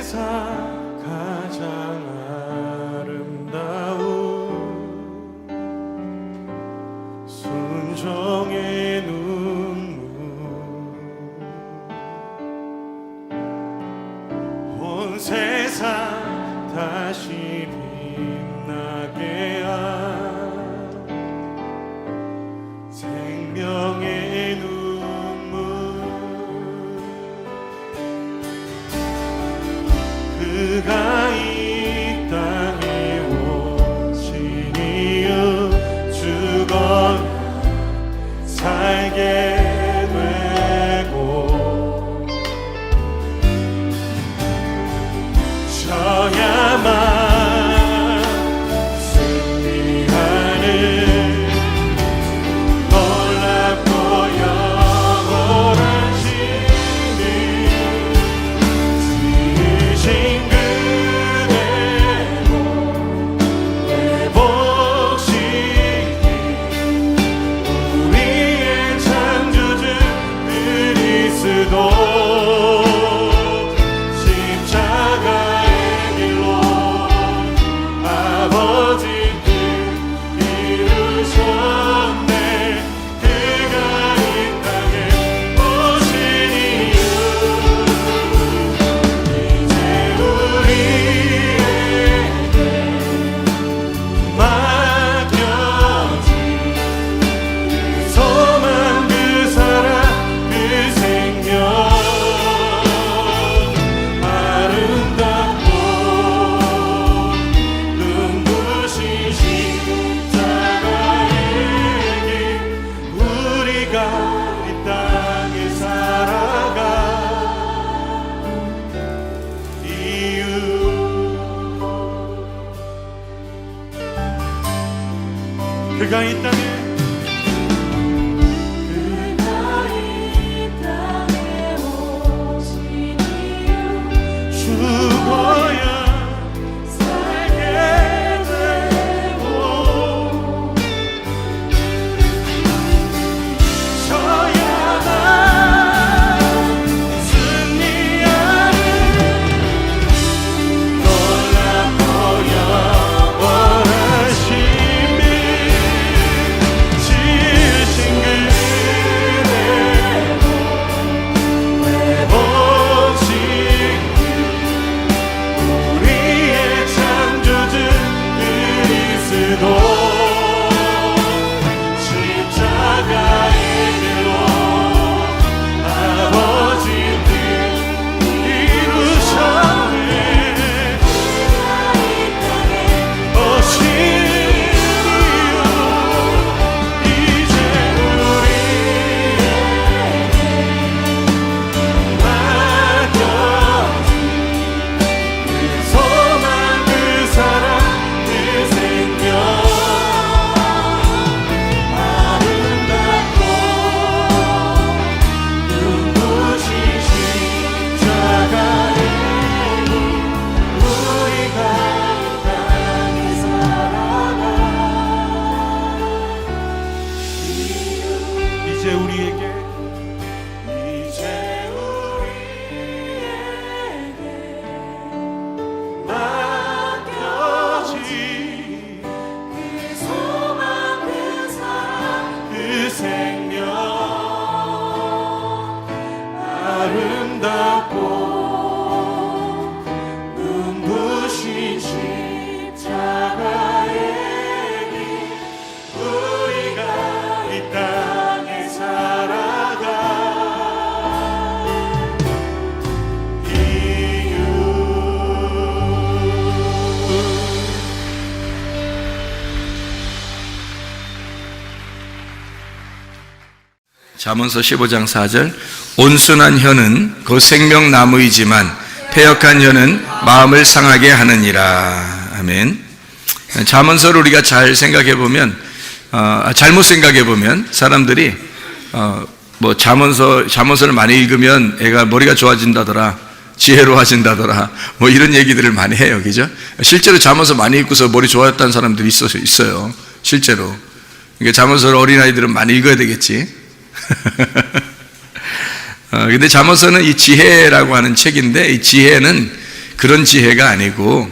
세상 가장 아름다운 순종의 눈물 온 세상 다시 빛나게 한 생명의 눈물 그가 이 땅에 오신 이유 죽어 살게 되고 져야만 그가 이 땅에 오신 이유 죽어야 살게 되고 져야만 승리하는 놀랍고 영원하신 잠언서 15장 4절 온순한 혀는 그 생명나무이지만 패역한 혀는 마음을 상하게 하느니라. 아멘. 잠언서를 우리가 잘 생각해 보면 잘못 생각해 보면 사람들이 뭐 잠언서를 많이 읽으면 애가 머리가 좋아진다더라, 지혜로워진다더라, 뭐 이런 얘기들을 많이 해요, 그죠? 실제로 잠언서 많이 읽고서 머리 좋아졌다는 사람들이 있어요, 실제로. 그러니까 잠언서를 어린아이들은 많이 읽어야 되겠지. 근데 잠언서는 이 지혜라고 하는 책인데, 이 지혜는 그런 지혜가 아니고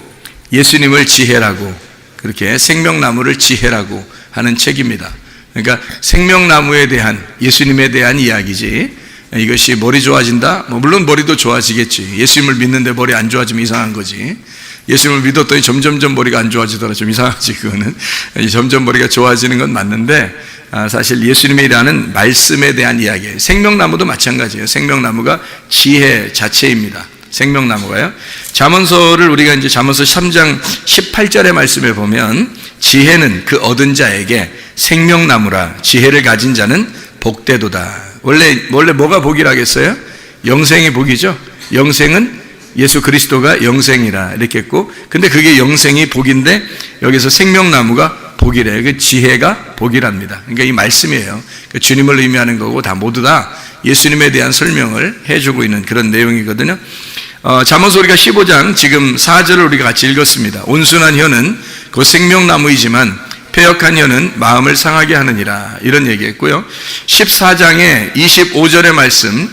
예수님을 지혜라고, 그렇게 생명나무를 지혜라고 하는 책입니다. 그러니까 생명나무에 대한, 예수님에 대한 이야기지, 이것이 머리 좋아진다? 물론 머리도 좋아지겠지. 예수님을 믿는데 머리 안 좋아지면 이상한 거지. 예수님을 믿었더니 점점점 머리가 안 좋아지더라. 좀 이상하지, 그거는. 점점 머리가 좋아지는 건 맞는데, 사실 예수님이라는 말씀에 대한 이야기예요. 생명나무도 마찬가지예요. 생명나무가 지혜 자체입니다. 생명나무가요. 잠언서를 우리가 이제 잠언서 3장 18절의 말씀에 보면, 지혜는 그 얻은 자에게 생명나무라, 지혜를 가진 자는 복되도다. 원래 뭐가 복이라겠어요? 영생이 복이죠. 영생은 예수 그리스도가 영생이라 이렇게 했고, 근데 그게 영생이 복인데 여기서 생명나무가 복이래요. 그 지혜가 복이랍니다. 그러니까 이 말씀이에요. 그 주님을 의미하는 거고, 다 모두 다 예수님에 대한 설명을 해주고 있는 그런 내용이거든요. 잠언서 우리가 15장 지금 4절을 우리가 같이 읽었습니다. 온순한 혀는 그 생명나무이지만 패역한 혀는 마음을 상하게 하느니라, 이런 얘기했고요. 14장의 25절의 말씀,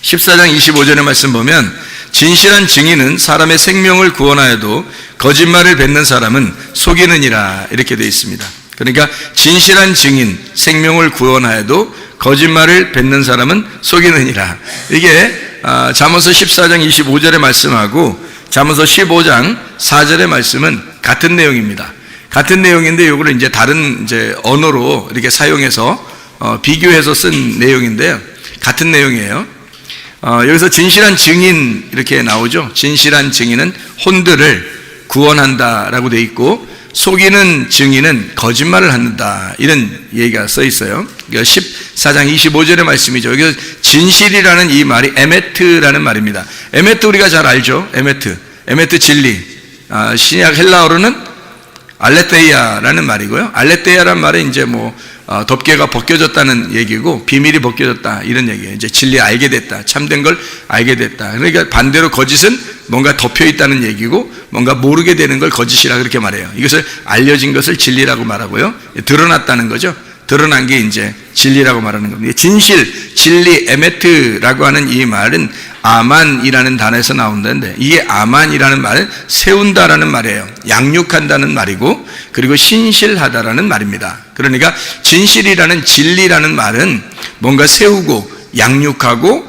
14장 25절의 말씀 보면, 진실한 증인은 사람의 생명을 구원하여도 거짓말을 뱉는 사람은 속이느니라, 이렇게 되어 있습니다. 그러니까 진실한 증인, 생명을 구원하여도 거짓말을 뱉는 사람은 속이느니라. 이게 잠언서 14장 25절의 말씀하고 잠언서 15장 4절의 말씀은 같은 내용입니다. 같은 내용인데 이거를 이제 다른 언어로 이렇게 사용해서 비교해서 쓴 내용인데요. 같은 내용이에요. 여기서 진실한 증인 이렇게 나오죠. 진실한 증인은 혼들을 구원한다라고 돼 있고, 속이는 증인은 거짓말을 한다, 이런 얘기가 써 있어요. 14장 25절의 말씀이죠. 여기서 진실이라는 이 말이 에메트라는 말입니다. 에메트 우리가 잘 알죠. 에메트 진리. 신약 헬라어로는 알레테이아라는 말이고요. 알레테이아라는 말은 이제 덮개가 벗겨졌다는 얘기고, 비밀이 벗겨졌다, 이런 얘기예요. 이제 진리 알게 됐다, 참된 걸 알게 됐다. 그러니까 반대로 거짓은 뭔가 덮여 있다는 얘기고, 뭔가 모르게 되는 걸 거짓이라 그렇게 말해요. 이것을 알려진 것을 진리라고 말하고요. 드러났다는 거죠. 드러난 게 이제 진리라고 말하는 겁니다. 진실, 진리, 에메트라고 하는 이 말은 아만이라는 단어에서 나온다는데, 이게 아만이라는 말은 세운다라는 말이에요. 양육한다는 말이고, 그리고 신실하다라는 말입니다. 그러니까 진실이라는, 진리라는 말은 뭔가 세우고 양육하고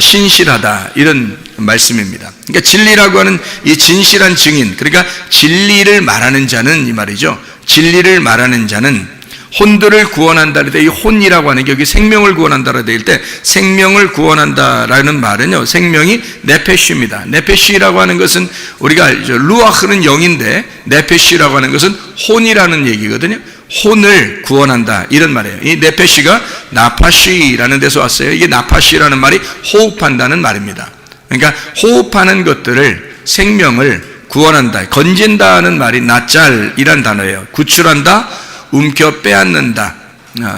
신실하다, 이런 말씀입니다. 그러니까 진리라고 하는 이 진실한 증인, 그러니까 진리를 말하는 자는, 이 말이죠. 진리를 말하는 자는 혼들을 구원한다 할 때, 이 혼이라고 하는 게 여기 생명을 구원한다라고 될 때, 생명을 구원한다라는 말은요, 생명이 네페쉬입니다. 네페쉬라고 하는 것은 우리가 알죠. 루아흐는 영인데 네페쉬라고 하는 것은 혼이라는 얘기거든요. 혼을 구원한다, 이런 말이에요. 이 네페쉬가 나파쉬라는 데서 왔어요. 이게 나파쉬라는 말이 호흡한다는 말입니다. 그러니까 호흡하는 것들을, 생명을 구원한다, 건진다는 말이 나짤이란 단어예요. 구출한다, 움켜 빼앗는다.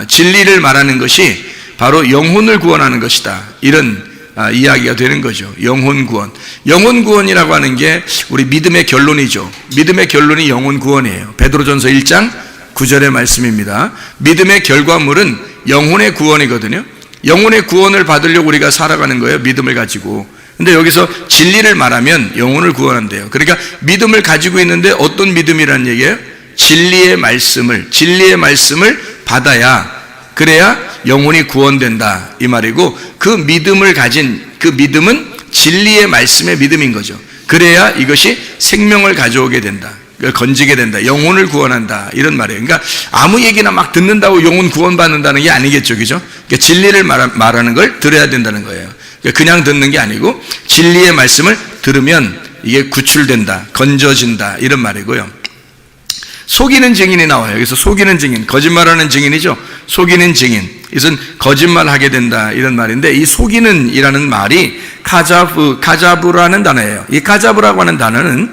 진리를 말하는 것이 바로 영혼을 구원하는 것이다, 이런 이야기가 되는 거죠. 영혼 구원. 영혼 구원이라고 하는 게 우리 믿음의 결론이죠. 믿음의 결론이 영혼 구원이에요. 베드로전서 1장 9절의 말씀입니다. 믿음의 결과물은 영혼의 구원이거든요. 영혼의 구원을 받으려고 우리가 살아가는 거예요, 믿음을 가지고. 근데 여기서 진리를 말하면 영혼을 구원한대요. 그러니까 믿음을 가지고 있는데 어떤 믿음이라는 얘기예요? 진리의 말씀을 받아야, 그래야 영혼이 구원된다, 이 말이고, 그 믿음을 가진 그 믿음은 진리의 말씀의 믿음인 거죠. 그래야 이것이 생명을 가져오게 된다, 건지게 된다, 영혼을 구원한다, 이런 말이에요. 그러니까 아무 얘기나 막 듣는다고 영혼 구원받는다는 게 아니겠죠, 그죠? 그러니까 진리를 말하는 걸 들어야 된다는 거예요. 그러니까 그냥 듣는 게 아니고 진리의 말씀을 들으면 이게 구출된다, 건져진다, 이런 말이고요. 속이는 증인이 나와요. 여기서 속이는 증인, 거짓말하는 증인이죠. 속이는 증인, 이것은 거짓말하게 된다, 이런 말인데, 이 속이는이라는 말이 카자브라는 단어예요. 이 카자브라고 하는 단어는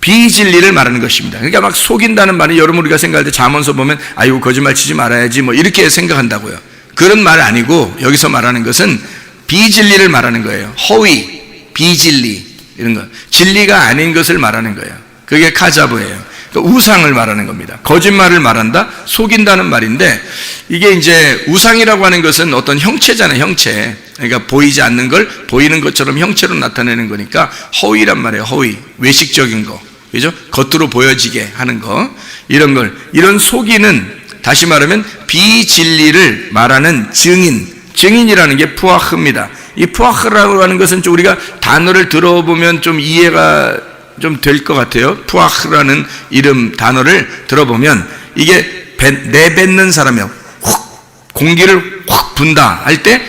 비진리를 말하는 것입니다. 그러니까 막 속인다는 말이, 여러분 우리가 생각할 때 잠언서 보면 아이고 거짓말 치지 말아야지 이렇게 생각한다고요. 그런 말 아니고, 여기서 말하는 것은 비진리를 말하는 거예요. 허위, 비진리, 이런 거, 진리가 아닌 것을 말하는 거예요. 그게 카자브예요. 그러니까 우상을 말하는 겁니다. 거짓말을 말한다, 속인다는 말인데, 이게 이제 우상이라고 하는 것은 어떤 형체잖아요, 형체. 그러니까 보이지 않는 걸 보이는 것처럼 형체로 나타내는 거니까 허위란 말이에요, 허위. 외식적인 거. 그죠? 겉으로 보여지게 하는 거. 이런 걸. 이런 속이는, 다시 말하면 비진리를 말하는 증인이라는 게 푸아흐입니다. 이 푸아흐라고 하는 것은 좀 우리가 단어를 들어보면 좀 이해가 좀 될 것 같아요. 푸아흐라는 이름 단어를 들어보면 이게 내뱉는 사람이요. 훅 공기를 확 분다 할 때,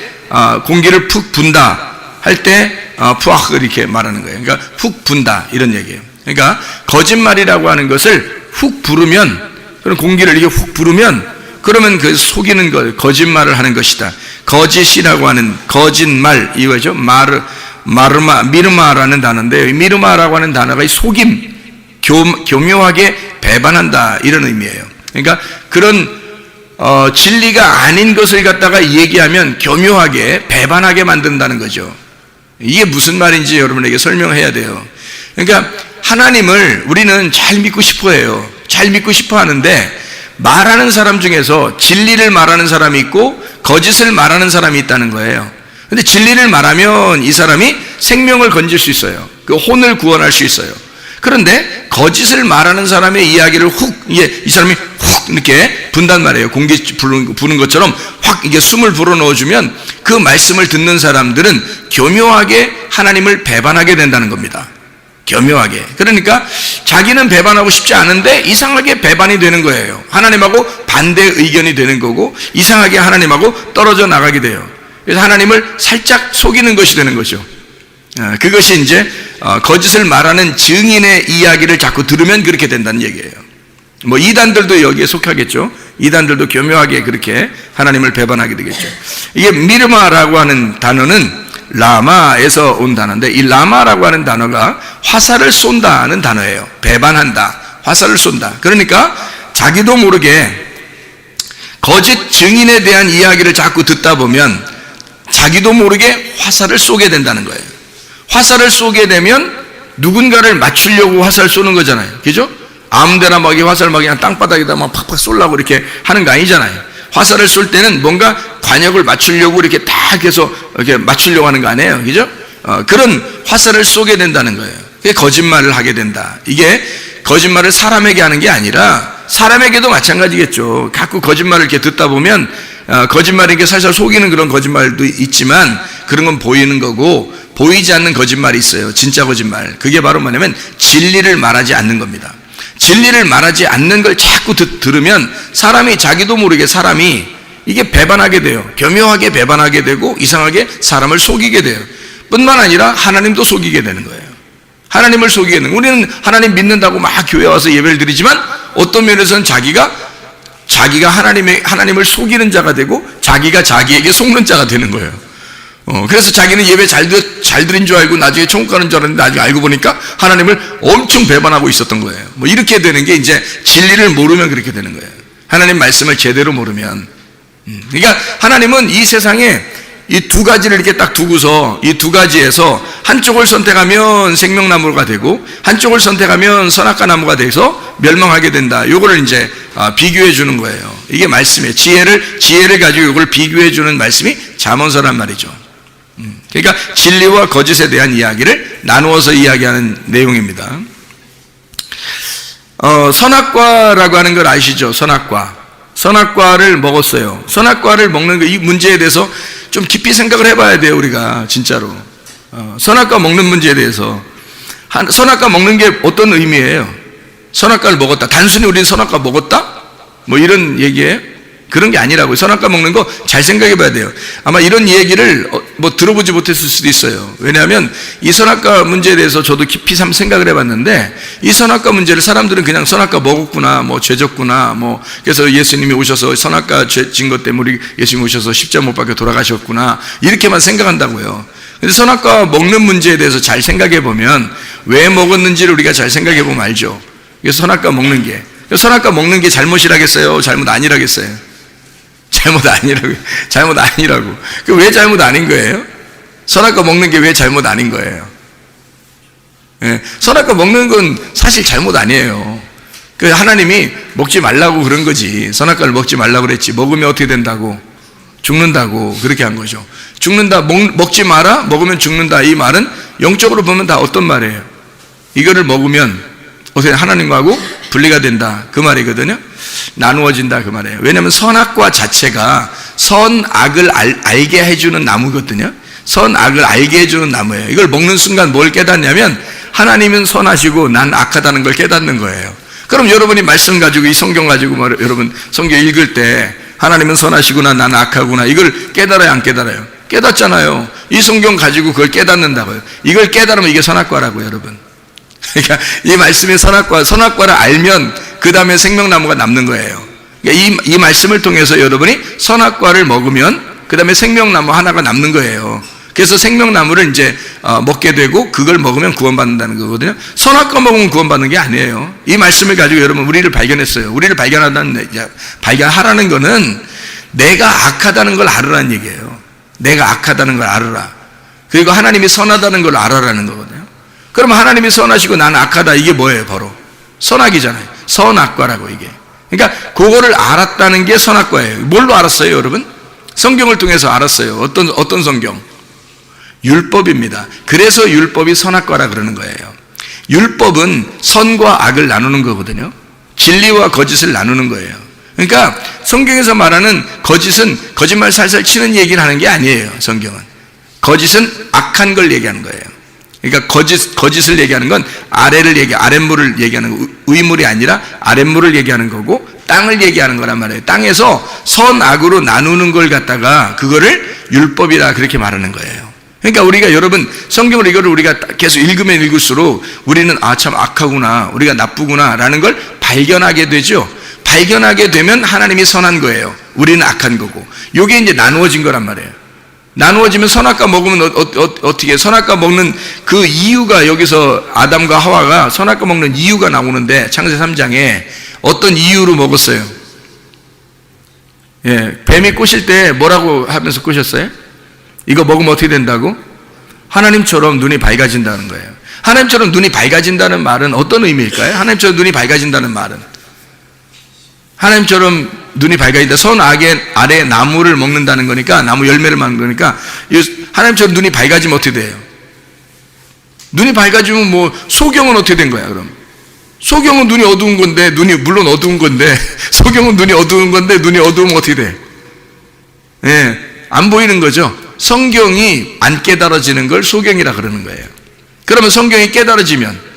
공기를 푹 분다 할 때 푸아흐 이렇게 말하는 거예요. 그러니까 훅 분다 이런 얘기예요. 그러니까 거짓말이라고 하는 것을 훅 부르면, 그런 공기를 이렇게 훅 부르면, 그러면 그 속이는 것, 거짓말을 하는 것이다. 거짓이라고 하는 거짓말, 이거죠. 미르마라는 단어인데, 미르마라고 하는 단어가 이 속임, 교묘하게 배반한다 이런 의미예요. 그러니까 그런 진리가 아닌 것을 갖다가 얘기하면 교묘하게 배반하게 만든다는 거죠. 이게 무슨 말인지 여러분에게 설명해야 돼요. 그러니까 하나님을 우리는 잘 믿고 싶어 해요. 잘 믿고 싶어 하는데, 말하는 사람 중에서 진리를 말하는 사람이 있고 거짓을 말하는 사람이 있다는 거예요. 근데 진리를 말하면 이 사람이 생명을 건질 수 있어요. 그 혼을 구원할 수 있어요. 그런데 거짓을 말하는 사람의 이야기를 이 사람이 훅 이렇게 분단 말이에요. 공기 부는 것처럼 확 이게 숨을 불어 넣어주면 그 말씀을 듣는 사람들은 교묘하게 하나님을 배반하게 된다는 겁니다. 교묘하게. 그러니까 자기는 배반하고 싶지 않은데 이상하게 배반이 되는 거예요. 하나님하고 반대 의견이 되는 거고, 이상하게 하나님하고 떨어져 나가게 돼요. 그래서 하나님을 살짝 속이는 것이 되는 거죠. 그것이 이제 거짓을 말하는 증인의 이야기를 자꾸 들으면 그렇게 된다는 얘기예요. 뭐 이단들도 여기에 속하겠죠. 이단들도 교묘하게 그렇게 하나님을 배반하게 되겠죠. 이게 미르마라고 하는 단어는 라마에서 온 단어인데, 이 라마라고 하는 단어가 화살을 쏜다는 단어예요. 배반한다, 화살을 쏜다. 그러니까 자기도 모르게 거짓 증인에 대한 이야기를 자꾸 듣다 보면 자기도 모르게 화살을 쏘게 된다는 거예요. 화살을 쏘게 되면 누군가를 맞추려고 화살 쏘는 거잖아요. 그죠? 아무데나 막 화살 막 그냥 땅바닥에다 막 팍팍 쏘려고 이렇게 하는 거 아니잖아요. 화살을 쏠 때는 뭔가 관역을 맞추려고 이렇게 딱 해서 이렇게 맞추려고 하는 거 아니에요. 그죠? 그런 화살을 쏘게 된다는 거예요. 그게 거짓말을 하게 된다. 이게 거짓말을 사람에게 하는 게 아니라 사람에게도 마찬가지겠죠. 자꾸 거짓말을 이렇게 듣다 보면 거짓말에게 살살 속이는 그런 거짓말도 있지만, 그런 건 보이는 거고, 보이지 않는 거짓말이 있어요. 진짜 거짓말. 그게 바로 뭐냐면 진리를 말하지 않는 겁니다. 진리를 말하지 않는 걸 자꾸 들으면 사람이 자기도 모르게 사람이 이게 배반하게 돼요. 교묘하게 배반하게 되고 이상하게 사람을 속이게 돼요. 뿐만 아니라 하나님도 속이게 되는 거예요. 하나님을 속이게 되는 거예요. 우리는 하나님 믿는다고 막 교회 와서 예배를 드리지만 어떤 면에서는 자기가 하나님을 속이는 자가 되고 자기가 자기에게 속는 자가 되는 거예요. 그래서 자기는 예배 잘 드린 줄 알고 나중에 천국 가는 줄 알았는데 나중에 알고 보니까 하나님을 엄청 배반하고 있었던 거예요. 뭐 이렇게 되는 게 이제 진리를 모르면 그렇게 되는 거예요. 하나님 말씀을 제대로 모르면. 그러니까 하나님은 이 세상에 이 두 가지를 이렇게 딱 두고서 이 두 가지에서 한쪽을 선택하면 생명나무가 되고 한쪽을 선택하면 선악과 나무가 돼서 멸망하게 된다. 이거를 이제 비교해 주는 거예요. 이게 말씀이에요. 지혜를 가지고 이걸 비교해 주는 말씀이 잠언서란 말이죠. 그러니까 진리와 거짓에 대한 이야기를 나누어서 이야기하는 내용입니다. 선악과라고 하는 걸 아시죠? 선악과를 먹었어요. 선악과를 먹는 이 문제에 대해서 좀 깊이 생각을 해봐야 돼요. 우리가 진짜로 선악과 먹는 문제에 대해서. 선악과 먹는 게 어떤 의미예요? 선악과를 먹었다, 단순히 우리는 선악과 먹었다? 뭐 이런 얘기예요? 그런 게 아니라고요. 선악과 먹는 거 잘 생각해 봐야 돼요. 아마 이런 얘기를 뭐 들어보지 못했을 수도 있어요. 왜냐하면 이 선악과 문제에 대해서 저도 깊이 생각을 해봤는데, 이 선악과 문제를 사람들은 그냥 선악과 먹었구나, 뭐 죄졌구나, 뭐 그래서 예수님이 오셔서 선악과 죄진 것 때문에 예수님이 오셔서 십자가 못 박혀 돌아가셨구나, 이렇게만 생각한다고요. 근데 선악과 먹는 문제에 대해서 잘 생각해 보면 왜 먹었는지를 우리가 잘 생각해 보면 알죠. 그래서 선악과 먹는 게 잘못이라겠어요? 잘못 아니라겠어요? 잘못 아니라고. 그 왜 잘못 아닌 거예요? 선악과 먹는 게 왜 잘못 아닌 거예요? 예, 선악과 먹는 건 사실 잘못 아니에요. 그 하나님이 먹지 말라고 그런 거지. 선악과를 먹지 말라고 그랬지. 먹으면 어떻게 된다고? 죽는다고 그렇게 한 거죠. 죽는다, 먹지 마라, 먹으면 죽는다. 이 말은 영적으로 보면 다 어떤 말이에요? 이거를 먹으면 어떻게 하나님하고 분리가 된다 그 말이거든요. 나누어진다 그 말이에요. 왜냐하면 선악과 자체가 선악을 알게 해주는 나무거든요. 선악을 알게 해주는 나무예요. 이걸 먹는 순간 뭘 깨닫냐면 하나님은 선하시고 난 악하다는 걸 깨닫는 거예요. 그럼 여러분이 말씀 가지고 이 성경 가지고 여러분 성경 읽을 때 하나님은 선하시구나 난 악하구나 이걸 깨달아요 안 깨달아요? 깨닫잖아요. 이 성경 가지고 그걸 깨닫는다고요. 이걸 깨달으면 이게 선악과라고요 여러분. 그러니까 이 말씀이 선악과를 알면 그 다음에 생명나무가 남는 거예요. 그러니까 이 말씀을 통해서 여러분이 선악과를 먹으면 그 다음에 생명나무 하나가 남는 거예요. 그래서 생명나무를 이제 먹게 되고 그걸 먹으면 구원받는다는 거거든요. 선악과 먹으면 구원받는 게 아니에요. 이 말씀을 가지고 여러분 우리를 발견했어요. 우리를 발견하라는 거는 내가 악하다는 걸 알으라는 얘기예요. 내가 악하다는 걸 알으라. 그리고 하나님이 선하다는 걸 알아라는 거거든요. 그러면 하나님이 선하시고 나는 악하다 이게 뭐예요? 바로 선악이잖아요. 선악과라고 이게. 그러니까 그거를 알았다는 게 선악과예요. 뭘로 알았어요 여러분? 성경을 통해서 알았어요. 어떤 성경? 율법입니다. 그래서 율법이 선악과라 그러는 거예요. 율법은 선과 악을 나누는 거거든요. 진리와 거짓을 나누는 거예요. 그러니까 성경에서 말하는 거짓은 거짓말 살살 치는 얘기를 하는 게 아니에요. 성경은 거짓은 악한 걸 얘기하는 거예요. 그러니까 거짓을 얘기하는 건 아랫물을 얘기하는 거, 위물이 아니라 아랫물을 얘기하는 거고 땅을 얘기하는 거란 말이에요. 땅에서 선악으로 나누는 걸 갖다가 그거를 율법이라 그렇게 말하는 거예요. 그러니까 우리가 여러분 성경을 이거를 우리가 계속 읽으면 읽을수록 우리는 참 악하구나, 우리가 나쁘구나 라는 걸 발견하게 되죠. 발견하게 되면 하나님이 선한 거예요. 우리는 악한 거고. 이게 이제 나누어진 거란 말이에요. 나누어지면 선악과 먹으면 어떻게 선악과 먹는 그 이유가 여기서 아담과 하와가 선악과 먹는 이유가 나오는데 창세 3장에 어떤 이유로 먹었어요? 예, 뱀이 꼬실 때 뭐라고 하면서 꼬셨어요? 이거 먹으면 어떻게 된다고? 하나님처럼 눈이 밝아진다는 거예요. 하나님처럼 눈이 밝아진다는 말은 어떤 의미일까요? 하나님처럼 눈이 밝아진다는 말은 하나님처럼 눈이 밝아진다. 선악의 아래 나무를 먹는다는 거니까 나무 열매를 먹는 거니까 하나님처럼 눈이 밝아지면 어떻게 돼요? 눈이 밝아지면 뭐 소경은 어떻게 된 거야 그럼? 소경은 눈이 어두운 건데 눈이 물론 어두운 건데 소경은 눈이 어두운 건데 눈이 어두우면 어떻게 돼? 예, 안 보이는 거죠. 성경이 안 깨달아지는 걸 소경이라 그러는 거예요. 그러면 성경이 깨달아지면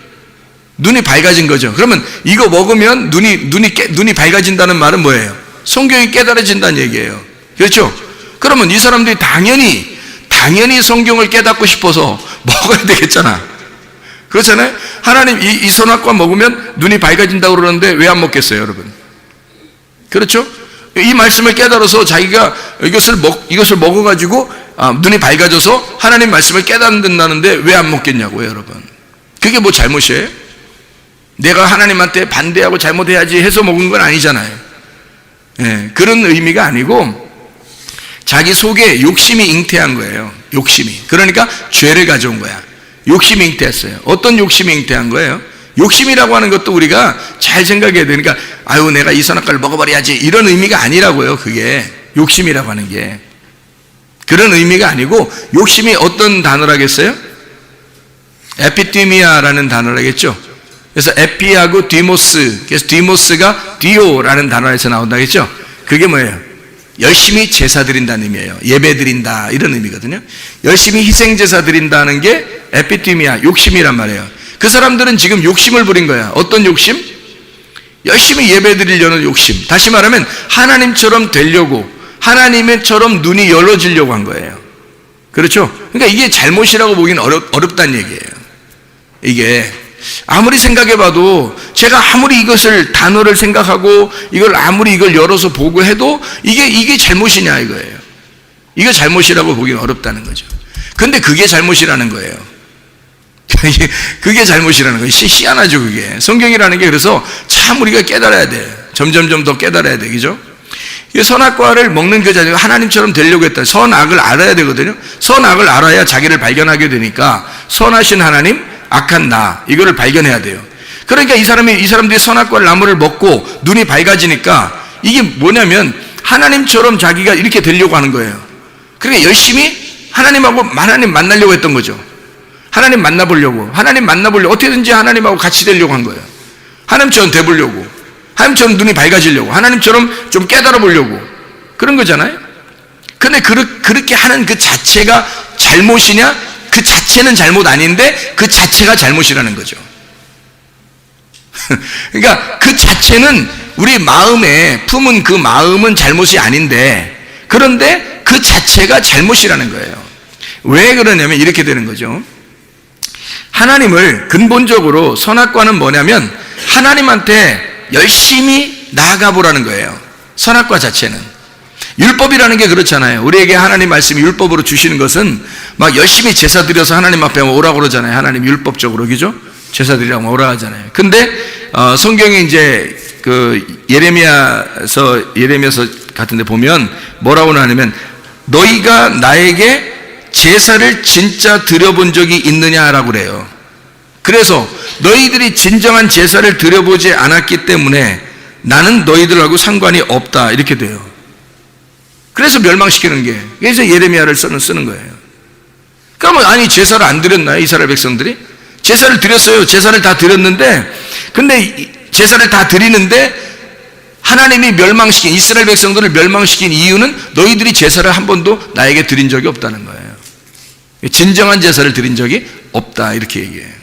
눈이 밝아진 거죠. 그러면 이거 먹으면 눈이 밝아진다는 말은 뭐예요? 성경이 깨달아진다는 얘기예요. 그렇죠? 그러면 이 사람들이 당연히 성경을 깨닫고 싶어서 먹어야 되겠잖아. 그렇잖아요? 하나님 이 선악과 먹으면 눈이 밝아진다고 그러는데 왜 안 먹겠어요, 여러분? 그렇죠? 이 말씀을 깨달아서 자기가 이것을 먹어가지고 눈이 밝아져서 하나님 말씀을 깨닫는다는데 왜 안 먹겠냐고요, 여러분? 그게 뭐 잘못이에요? 내가 하나님한테 반대하고 잘못해야지 해서 먹은 건 아니잖아요. 예, 그런 의미가 아니고 자기 속에 욕심이 잉태한 거예요. 욕심이. 그러니까 죄를 가져온 거야. 욕심이 잉태했어요. 어떤 욕심이 잉태한 거예요? 욕심이라고 하는 것도 우리가 잘 생각해야 되니까 아유 내가 이 선악과를 먹어버려야지 이런 의미가 아니라고요. 그게 욕심이라고 하는 게 그런 의미가 아니고 욕심이 어떤 단어라겠어요? 에피티미아라는 단어라겠죠. 그래서 에피하고 디모스, 그래서 디모스가 디오라는 단어에서 나온다겠죠. 그게 뭐예요? 열심히 제사 드린다는 의미예요. 예배 드린다 이런 의미거든요. 열심히 희생 제사 드린다는 게 에피티미아, 욕심이란 말이에요. 그 사람들은 지금 욕심을 부린 거야. 어떤 욕심? 열심히 예배 드리려는 욕심. 다시 말하면 하나님처럼 되려고, 하나님처럼 눈이 열어지려고 한 거예요. 그렇죠? 그러니까 이게 잘못이라고 보기는 어렵다는 얘기예요. 이게 아무리 생각해봐도 제가 아무리 이것을 단어를 생각하고 이걸 열어서 보고 해도 이게 잘못이냐 이거예요. 이거 잘못이라고 보기는 어렵다는 거죠. 근데 그게 잘못이라는 거예요. 그게 잘못이라는 거예요. 희한하죠 그게. 성경이라는 게 그래서 참 우리가 깨달아야 돼. 점점점 더 깨달아야 돼. 그죠? 이 선악과를 먹는 그 자리가 하나님처럼 되려고 했다. 선악을 알아야 되거든요. 선악을 알아야 자기를 발견하게 되니까 선하신 하나님, 악한 나 이거를 발견해야 돼요. 그러니까 이 사람들이 선악과 나무를 먹고 눈이 밝아지니까 이게 뭐냐면 하나님처럼 자기가 이렇게 되려고 하는 거예요. 그러니까 열심히 하나님 만나려고 했던 거죠. 하나님 만나보려고 어떻게든지 하나님하고 같이 되려고 한 거예요. 하나님처럼 돼보려고, 하나님처럼 눈이 밝아지려고, 하나님처럼 좀 깨달아 보려고 그런 거잖아요. 근데 그렇게 하는 그 자체가 잘못이냐? 그 자체는 잘못 아닌데 그 자체가 잘못이라는 거죠. 그러니까 그 자체는 우리 마음에 품은 그 마음은 잘못이 아닌데, 그런데 그 자체가 잘못이라는 거예요. 왜 그러냐면 이렇게 되는 거죠. 하나님을 근본적으로 선악과는 뭐냐면 하나님한테 열심히 나아가 보라는 거예요. 선악과 자체는. 율법이라는 게 그렇잖아요. 우리에게 하나님 말씀이 율법으로 주시는 것은 막 열심히 제사 드려서 하나님 앞에 오라고 그러잖아요. 하나님 율법적으로, 그죠? 제사 드리라고 오라 하잖아요. 근데 성경에 이제 그 예레미야서 같은데 보면 뭐라고 하냐면 너희가 나에게 제사를 진짜 드려본 적이 있느냐라고 그래요. 그래서 너희들이 진정한 제사를 드려보지 않았기 때문에 나는 너희들하고 상관이 없다, 이렇게 돼요. 그래서 멸망시키는 게, 그래서 예레미야를 쓰는 거예요. 그러면 아니 제사를 안 드렸나요? 이스라엘 백성들이? 제사를 드렸어요. 제사를 다 드렸는데, 근데 제사를 다 드리는데 하나님이 멸망시킨, 이스라엘 백성들을 멸망시킨 이유는 너희들이 제사를 한 번도 나에게 드린 적이 없다는 거예요. 진정한 제사를 드린 적이 없다, 이렇게 얘기해요.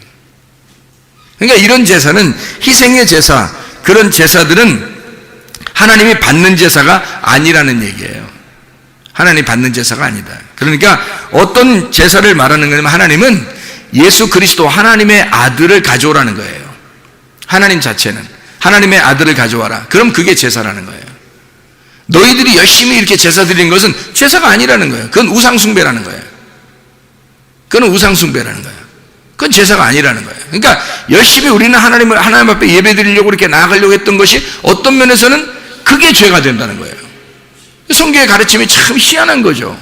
그러니까 이런 제사는 희생의 제사, 그런 제사들은 하나님이 받는 제사가 아니라는 얘기예요. 하나님이 받는 제사가 아니다. 그러니까 어떤 제사를 말하는 거냐면 하나님은 예수 그리스도 하나님의 아들을 가져오라는 거예요. 하나님 자체는 하나님의 아들을 가져와라. 그럼 그게 제사라는 거예요. 너희들이 열심히 이렇게 제사 드리는 것은 제사가 아니라는 거예요. 그건 우상숭배라는 거예요. 그건 우상숭배라는 거예요. 그건 제사가 아니라는 거예요. 그러니까 열심히 우리는 하나님 앞에 예배 드리려고 이렇게 나아가려고 했던 것이 어떤 면에서는 그게 죄가 된다는 거예요. 성경의 가르침이 참 희한한 거죠.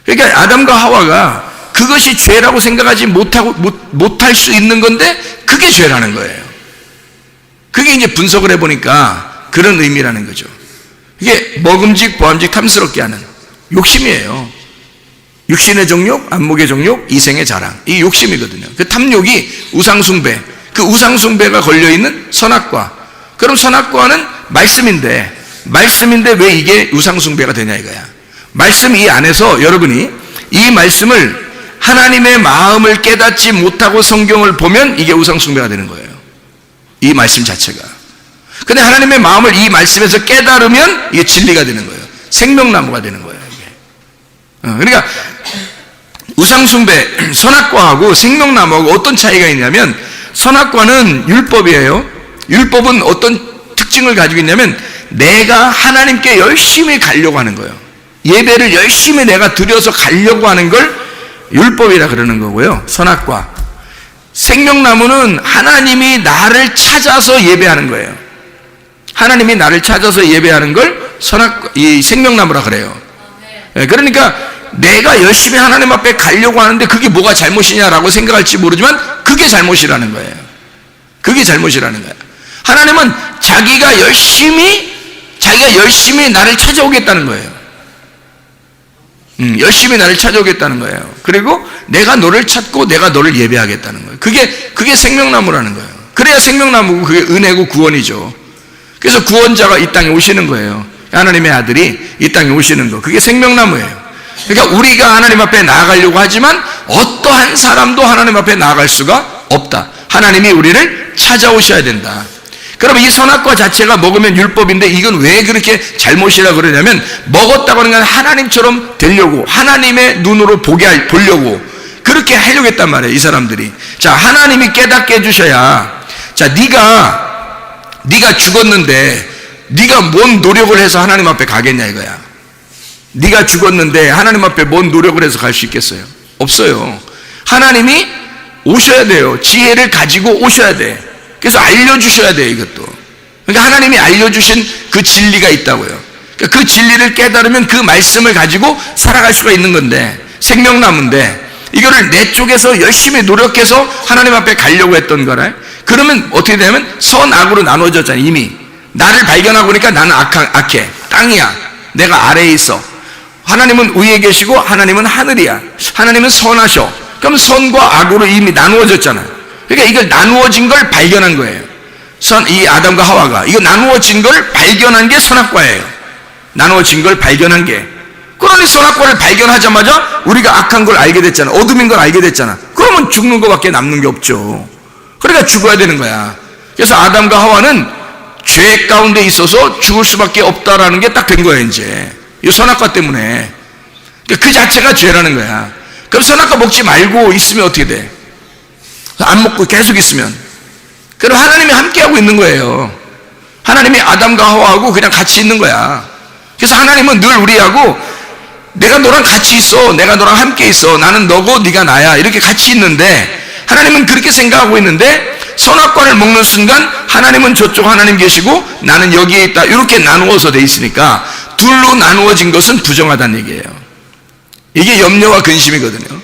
그러니까 아담과 하와가 그것이 죄라고 생각하지 못할 수 있는 건데 그게 죄라는 거예요. 그게 이제 분석을 해보니까 그런 의미라는 거죠. 이게 먹음직, 보암직, 탐스럽게 하는 욕심이에요. 육신의 정욕, 안목의 정욕, 이생의 자랑. 이 욕심이거든요. 그 탐욕이 우상숭배, 그 우상숭배가 걸려있는 선악과. 그럼 선악과는 말씀인데 왜 이게 우상숭배가 되냐 이거야. 말씀 이 안에서 여러분이 이 말씀을 하나님의 마음을 깨닫지 못하고 성경을 보면 이게 우상숭배가 되는 거예요. 이 말씀 자체가. 근데 하나님의 마음을 이 말씀에서 깨달으면 이게 진리가 되는 거예요. 생명나무가 되는 거예요. 이게. 그러니까 우상숭배, 선악과하고 생명나무하고 어떤 차이가 있냐면 선악과는 율법이에요. 율법은 어떤 특징을 가지고 있냐면 내가 하나님께 열심히 가려고 하는 거예요. 예배를 열심히 내가 드려서 가려고 하는 걸 율법이라 그러는 거고요. 선악과. 생명나무는 하나님이 나를 찾아서 예배하는 거예요. 하나님이 나를 찾아서 예배하는 걸 이 생명나무라 그래요. 그러니까 내가 열심히 하나님 앞에 가려고 하는데 그게 뭐가 잘못이냐라고 생각할지 모르지만 그게 잘못이라는 거예요. 그게 잘못이라는 거예요. 하나님은 자기가 열심히 나를 찾아오겠다는 거예요. 열심히 나를 찾아오겠다는 거예요. 그리고 내가 너를 찾고 내가 너를 예배하겠다는 거예요. 그게 생명나무라는 거예요. 그래야 생명나무고 그게 은혜고 구원이죠. 그래서 구원자가 이 땅에 오시는 거예요. 하나님의 아들이 이 땅에 오시는 거. 그게 생명나무예요. 그러니까 우리가 하나님 앞에 나아가려고 하지만 어떠한 사람도 하나님 앞에 나아갈 수가 없다. 하나님이 우리를 찾아오셔야 된다. 그럼 이 선악과 자체가 먹으면 율법인데 이건 왜 그렇게 잘못이라 그러냐면 먹었다고 하는 건 하나님처럼 되려고, 하나님의 눈으로 보려고 그렇게 하려고 했단 말이에요. 이 사람들이. 자, 하나님이 깨닫게 해주셔야, 자, 네가 죽었는데 네가 뭔 노력을 해서 하나님 앞에 가겠냐 이거야. 네가 죽었는데 하나님 앞에 뭔 노력을 해서 갈 수 있겠어요? 없어요. 하나님이 오셔야 돼요. 지혜를 가지고 오셔야 돼. 그래서 알려주셔야 돼요, 이것도. 그러니까 하나님이 알려주신 그 진리가 있다고요. 그러니까 그 진리를 깨달으면 그 말씀을 가지고 살아갈 수가 있는 건데, 생명나무인데, 이거를 내 쪽에서 열심히 노력해서 하나님 앞에 가려고 했던 거라. 그러면 어떻게 되냐면 선악으로 나눠졌잖아요. 이미 나를 발견하고 보니까 나는 악해, 땅이야, 내가 아래에 있어. 하나님은 위에 계시고 하나님은 하늘이야. 하나님은 선하셔. 그럼 선과 악으로 이미 나누어졌잖아요. 그러니까 이걸 나누어진 걸 발견한 거예요. 이 아담과 하와가 이거 나누어진 걸 발견한 게 선악과예요. 나누어진 걸 발견한 게. 그러니 선악과를 발견하자마자 우리가 악한 걸 알게 됐잖아. 어둠인 걸 알게 됐잖아. 그러면 죽는 것밖에 남는 게 없죠. 그러니까 죽어야 되는 거야. 그래서 아담과 하와는 죄 가운데 있어서 죽을 수밖에 없다라는 게 딱 된 거야. 이제 이 선악과 때문에. 그 자체가 죄라는 거야. 그럼 선악과 먹지 말고 있으면 어떻게 돼? 안 먹고 계속 있으면, 그럼 하나님이 함께하고 있는 거예요. 하나님이 아담과 하와하고 그냥 같이 있는 거야. 그래서 하나님은 늘 우리하고 내가 너랑 같이 있어, 내가 너랑 함께 있어, 나는 너고 네가 나야, 이렇게 같이 있는데 하나님은 그렇게 생각하고 있는데 선악과를 먹는 순간 하나님은 저쪽 하나님 계시고 나는 여기에 있다, 이렇게 나누어서 돼 있으니까 둘로 나누어진 것은 부정하다는 얘기예요. 이게 염려와 근심이거든요.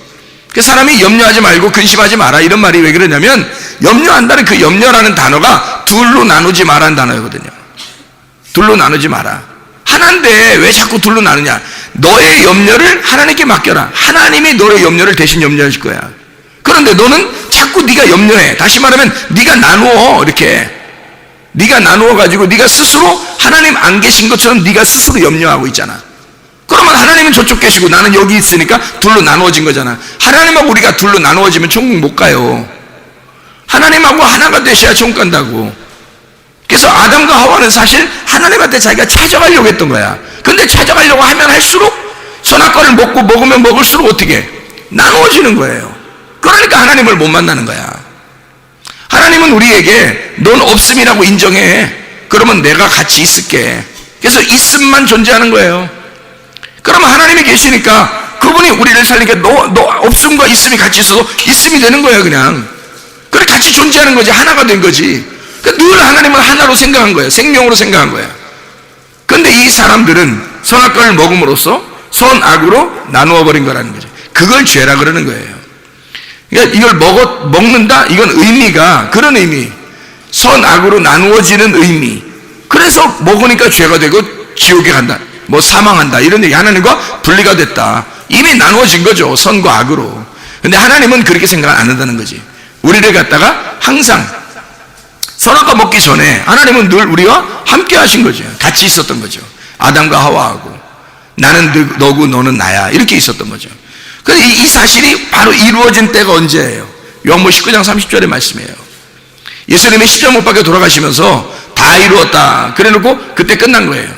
그 사람이 염려하지 말고 근심하지 마라, 이런 말이 왜 그러냐면 염려한다는 그 염려라는 단어가 둘로 나누지 마라는 단어거든요. 둘로 나누지 마라. 하나인데 왜 자꾸 둘로 나누냐? 너의 염려를 하나님께 맡겨라. 하나님이 너의 염려를 대신 염려하실 거야. 그런데 너는 자꾸 네가 염려해. 다시 말하면 네가 나누어. 이렇게 네가 나누어 가지고 네가 스스로 하나님 안 계신 것처럼 네가 스스로 염려하고 있잖아. 그러면 하나님은 저쪽 계시고 나는 여기 있으니까 둘로 나누어진 거잖아. 하나님하고 우리가 둘로 나누어지면 천국 못 가요. 하나님하고 하나가 되셔야 천국 간다고. 그래서 아담과 하와는 사실 하나님한테 자기가 찾아가려고 했던 거야. 근데 찾아가려고 하면 할수록 선악과를 먹으면 먹을수록 어떻게 해? 나누어지는 거예요. 그러니까 하나님을 못 만나는 거야. 하나님은 우리에게 넌 없음이라고 인정해. 그러면 내가 같이 있을게. 그래서 있음만 존재하는 거예요. 그러면 하나님이 계시니까 그분이 우리를 살리니까 너 없음과 있음이 같이 있어서 있음이 되는 거예요. 그냥 그래 같이 존재하는 거지. 하나가 된 거지. 그러니까 늘 하나님을 하나로 생각한 거예요. 생명으로 생각한 거예요. 그런데 이 사람들은 선악과를 먹음으로써 선악으로 나누어 버린 거라는 거죠. 그걸 죄라 그러는 거예요. 그러니까 이걸 먹는다, 이건 의미가 그런 의미, 선악으로 나누어지는 의미. 그래서 먹으니까 죄가 되고 지옥에 간다, 뭐 사망한다, 이런 얘기. 하나님과 분리가 됐다. 이미 나누어진 거죠, 선과 악으로. 근데 하나님은 그렇게 생각 안 한다는 거지. 우리를 갖다가 항상 선악과 먹기 전에 하나님은 늘 우리와 함께 하신 거죠. 같이 있었던 거죠. 아담과 하와하고 나는 너고 너는 나야, 이렇게 있었던 거죠. 그런데 이 사실이 바로 이루어진 때가 언제예요? 요한복음 19장 30절의 말씀이에요. 예수님이 십자가 못 박혀 돌아가시면서 다 이루었다 그래놓고 그때 끝난 거예요.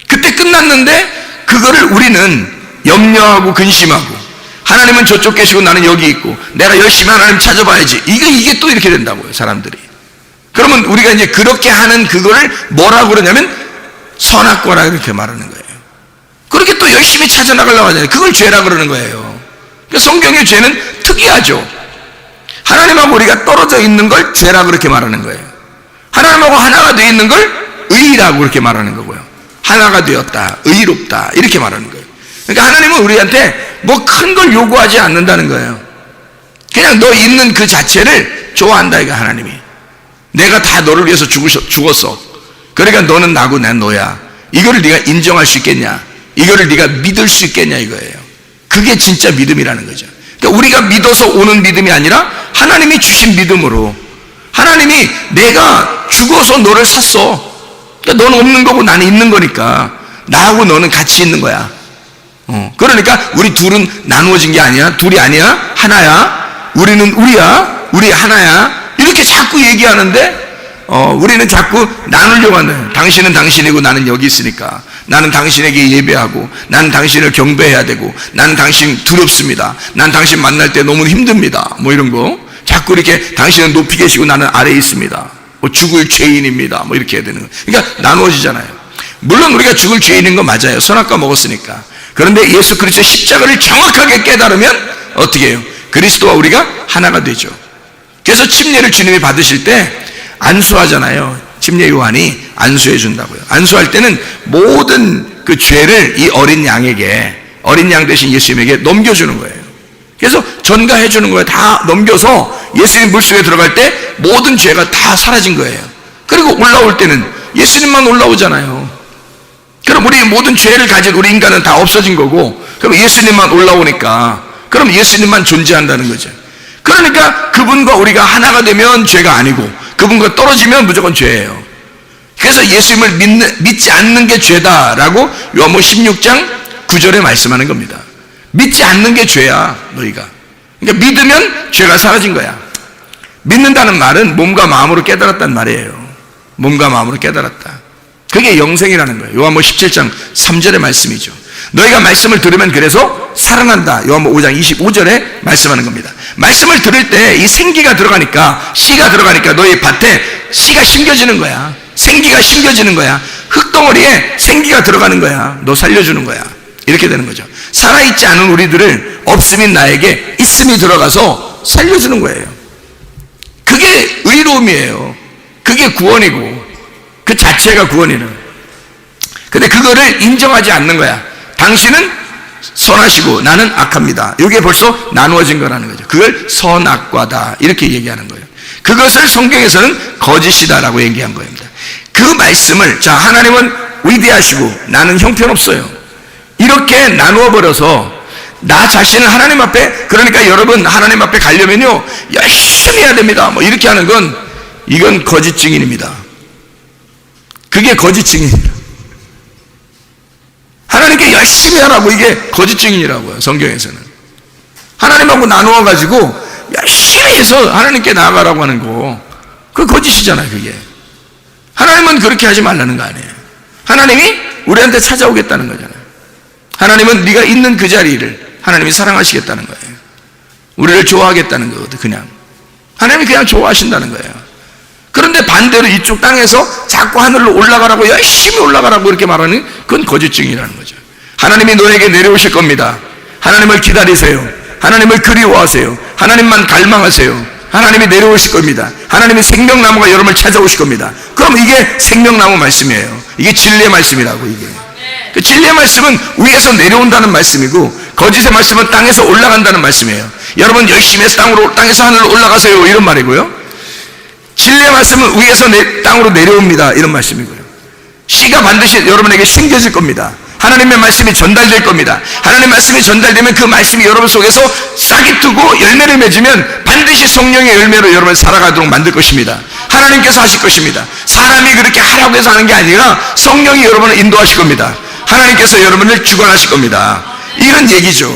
그때 끝났는데 그거를 우리는 염려하고 근심하고, 하나님은 저쪽 계시고 나는 여기 있고 내가 열심히 하나님 찾아봐야지, 이게 또 이렇게 된다고요, 사람들이. 그러면 우리가 이제 그렇게 하는 그거를 뭐라고 그러냐면 선악과라 이렇게 말하는 거예요. 그렇게 또 열심히 찾아나가려고 하잖아요. 그걸 죄라 그러는 거예요. 그러니까 성경의 죄는 특이하죠. 하나님하고 우리가 떨어져 있는 걸 죄라 그렇게 말하는 거예요. 하나님하고 하나가 되어 있는 걸 의라고 그렇게 말하는 거고요. 하나가 되었다, 의롭다, 이렇게 말하는 거예요. 그러니까 하나님은 우리한테 뭐 큰 걸 요구하지 않는다는 거예요. 그냥 너 있는 그 자체를 좋아한다, 이거 하나님이. 내가 다 너를 위해서 죽었어. 그러니까 너는 나고 난 너야. 이거를 네가 인정할 수 있겠냐? 이거를 네가 믿을 수 있겠냐, 이거예요. 그게 진짜 믿음이라는 거죠. 그러니까 우리가 믿어서 오는 믿음이 아니라 하나님이 주신 믿음으로, 하나님이 내가 죽어서 너를 샀어. 그러니까 너는 없는 거고 나는 있는 거니까 나하고 너는 같이 있는 거야. 그러니까 우리 둘은 나누어진 게 아니야. 둘이 아니야. 하나야. 우리는 우리야. 우리 하나야. 이렇게 자꾸 얘기하는데 우리는 자꾸 나누려고 하는. 당신은 당신이고 나는 여기 있으니까 나는 당신에게 예배하고, 나는 당신을 경배해야 되고, 나는 당신 두렵습니다, 난 당신 만날 때 너무 힘듭니다, 뭐 이런 거 자꾸 이렇게, 당신은 높이 계시고 나는 아래에 있습니다, 뭐 죽을 죄인입니다, 뭐 이렇게 해야 되는 거. 그러니까 나누어지잖아요. 물론 우리가 죽을 죄인인 거 맞아요. 선악과 먹었으니까. 그런데 예수 그리스도의 십자가를 정확하게 깨달으면 어떻게 해요? 그리스도와 우리가 하나가 되죠. 그래서 침례를 주님이 받으실 때 안수하잖아요. 침례 요한이 안수해 준다고요. 안수할 때는 모든 그 죄를 이 어린 양에게, 어린 양 대신 예수님에게 넘겨주는 거예요. 그래서 전가해 주는 거예요. 다 넘겨서 예수님 물속에 들어갈 때 모든 죄가 다 사라진 거예요. 그리고 올라올 때는 예수님만 올라오잖아요. 그럼 우리 모든 죄를 가진 우리 인간은 다 없어진 거고, 그럼 예수님만 올라오니까 그럼 예수님만 존재한다는 거죠. 그러니까 그분과 우리가 하나가 되면 죄가 아니고 그분과 떨어지면 무조건 죄예요. 그래서 예수님을 믿지 않는 게 죄다라고 요한복음 16장 9절에 말씀하는 겁니다. 믿지 않는 게 죄야, 너희가. 그러니까 믿으면 죄가 사라진 거야. 믿는다는 말은 몸과 마음으로 깨달았단 말이에요. 몸과 마음으로 깨달았다. 그게 영생이라는 거예요. 요한복음 17장 3절의 말씀이죠. 너희가 말씀을 들으면 그래서 살아난다. 요한복음 5장 25절에 말씀하는 겁니다. 말씀을 들을 때 이 생기가 들어가니까, 씨가 들어가니까 너희 밭에 씨가 심겨지는 거야. 생기가 심겨지는 거야. 흙덩어리에 생기가 들어가는 거야. 너 살려주는 거야. 이렇게 되는 거죠. 살아있지 않은 우리들을 없음인 나에게 있음이 들어가서 살려주는 거예요. 그게 의로움이에요. 그게 구원이고 그 자체가 구원이는. 근데 그거를 인정하지 않는 거야. 당신은 선하시고 나는 악합니다. 이게 벌써 나누어진 거라는 거죠. 그걸 선악과다 이렇게 얘기하는 거예요. 그것을 성경에서는 거짓이다라고 얘기한 겁니다. 그 말씀을, 자, 하나님은 위대하시고 나는 형편없어요, 이렇게 나누어 버려서 나 자신을 하나님 앞에, 그러니까 여러분 하나님 앞에 가려면요 열심히 해야 됩니다 뭐 이렇게 하는 건, 이건 거짓 증인입니다. 그게 거짓 증인이에요. 하나님께 열심히 하라고, 이게 거짓 증인이라고요. 성경에서는 하나님하고 나누어 가지고 열심히 해서 하나님께 나아가라고 하는 거, 그 거짓이잖아요. 그게 하나님은 그렇게 하지 말라는 거 아니에요. 하나님이 우리한테 찾아오겠다는 거잖아요. 하나님은 네가 있는 그 자리를 하나님이 사랑하시겠다는 거예요. 우리를 좋아하겠다는 거거든. 그냥 하나님이 그냥 좋아하신다는 거예요. 그런데 반대로 이쪽 땅에서 자꾸 하늘로 올라가라고, 열심히 올라가라고 이렇게 말하는, 그건 거짓 증인이라는 거죠. 하나님이 너에게 내려오실 겁니다. 하나님을 기다리세요. 하나님을 그리워하세요. 하나님만 갈망하세요. 하나님이 내려오실 겁니다. 하나님이 생명나무가 여러분을 찾아오실 겁니다. 그럼 이게 생명나무 말씀이에요. 이게 진리의 말씀이라고. 이게 그 진리의 말씀은 위에서 내려온다는 말씀이고, 거짓의 말씀은 땅에서 올라간다는 말씀이에요. 여러분 열심히 해서 땅에서 하늘로 올라가세요 이런 말이고요, 진리의 말씀은 위에서 땅으로 내려옵니다 이런 말씀이고요. 씨가 반드시 여러분에게 심겨질 겁니다. 하나님의 말씀이 전달될 겁니다. 하나님의 말씀이 전달되면 그 말씀이 여러분 속에서 싹이 트고 열매를 맺으면 반드시 성령의 열매로 여러분을 살아가도록 만들 것입니다. 하나님께서 하실 것입니다. 사람이 그렇게 하라고 해서 하는 게 아니라 성령이 여러분을 인도하실 겁니다. 하나님께서 여러분을 주관하실 겁니다. 이런 얘기죠.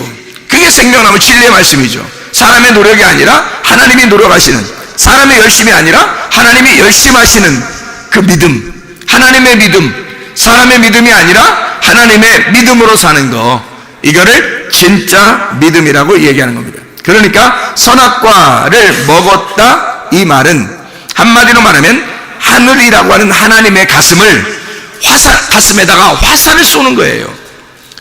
그게 생명나무 진리의 말씀이죠. 사람의 노력이 아니라 하나님이 노력하시는, 사람의 열심이 아니라 하나님이 열심하시는 그 믿음, 하나님의 믿음, 사람의 믿음이 아니라 하나님의 믿음으로 사는 거, 이거를 진짜 믿음이라고 얘기하는 겁니다. 그러니까 선악과를 먹었다 이 말은 한마디로 말하면 하늘이라고 하는 하나님의 가슴을 가슴에다가 화살을 쏘는 거예요.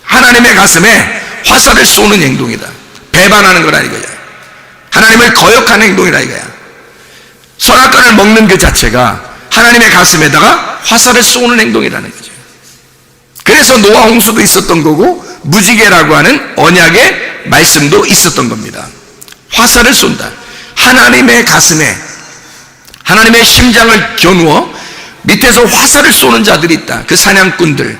하나님의 가슴에 화살을 쏘는 행동이다. 배반하는 거라 이거야. 하나님을 거역하는 행동이라 이거야. 선악과를 먹는 그 자체가 하나님의 가슴에다가 화살을 쏘는 행동이라는 거죠. 그래서 노아 홍수도 있었던 거고 무지개라고 하는 언약의 말씀도 있었던 겁니다. 화살을 쏜다. 하나님의 가슴에, 하나님의 심장을 겨누어 밑에서 화살을 쏘는 자들이 있다. 그 사냥꾼들,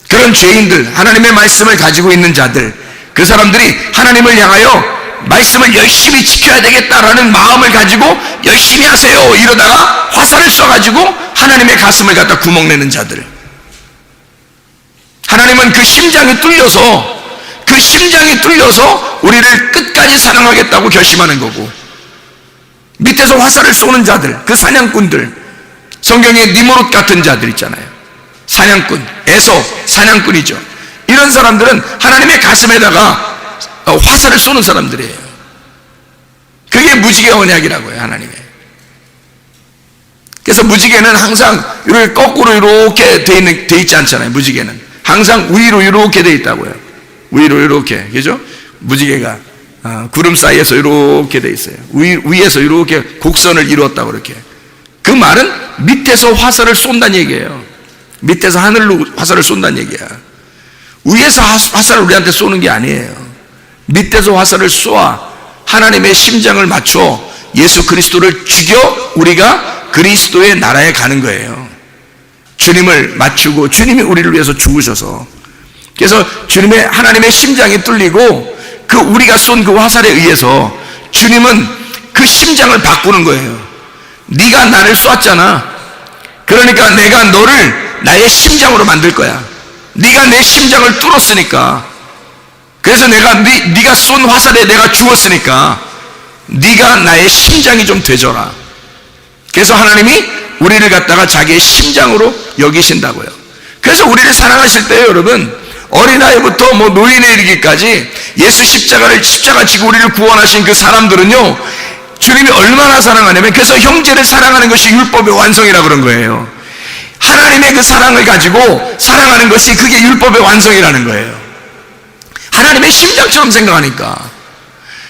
그런 죄인들, 하나님의 말씀을 가지고 있는 자들, 그 사람들이 하나님을 향하여 말씀을 열심히 지켜야 되겠다라는 마음을 가지고 열심히 하세요 이러다가 화살을 쏴가지고 하나님의 가슴을 갖다 구멍내는 자들, 하나님은 그 심장이 뚫려서 우리를 끝까지 사랑하겠다고 결심하는 거고, 밑에서 화살을 쏘는 자들, 그 사냥꾼들, 성경에 니무롯 같은 자들 있잖아요. 사냥꾼, 에서 사냥꾼이죠. 이런 사람들은 하나님의 가슴에다가 화살을 쏘는 사람들이에요. 그게 무지개 언약이라고 해요, 하나님의. 그래서 무지개는 항상 이렇게 거꾸로 이렇게 돼 있지 않잖아요. 무지개는 항상 위로 이렇게 돼 있다고요. 위로 이렇게, 그죠? 무지개가 구름 사이에서 이렇게 돼 있어요. 위에서 이렇게 곡선을 이루었다고 그렇게. 그 말은 밑에서 화살을 쏜다는 얘기예요. 밑에서 하늘로 화살을 쏜다는 얘기야. 위에서 화살을 우리한테 쏘는 게 아니에요. 밑에서 화살을 쏘아 하나님의 심장을 맞춰 예수 그리스도를 죽여 우리가 그리스도의 나라에 가는 거예요. 주님을 맞추고 주님이 우리를 위해서 죽으셔서, 그래서 주님의 하나님의 심장이 뚫리고 그 우리가 쏜 그 화살에 의해서 주님은 그 심장을 바꾸는 거예요. 네가 나를 쐈잖아. 그러니까 내가 너를 나의 심장으로 만들 거야. 네가 내 심장을 뚫었으니까, 그래서 내가 네가 쏜 화살에 내가 죽었으니까 네가 나의 심장이 좀 되줘라. 그래서 하나님이 우리를 갖다가 자기의 심장으로 여기신다고요. 그래서 우리를 사랑하실 때요, 여러분, 어린아이부터 뭐 노인에 이르기까지 예수 십자가 지고 우리를 구원하신 그 사람들은요, 주님이 얼마나 사랑하냐면, 그래서 형제를 사랑하는 것이 율법의 완성이라 그런 거예요. 하나님의 그 사랑을 가지고 사랑하는 것이 그게 율법의 완성이라는 거예요. 하나님의 심장처럼 생각하니까.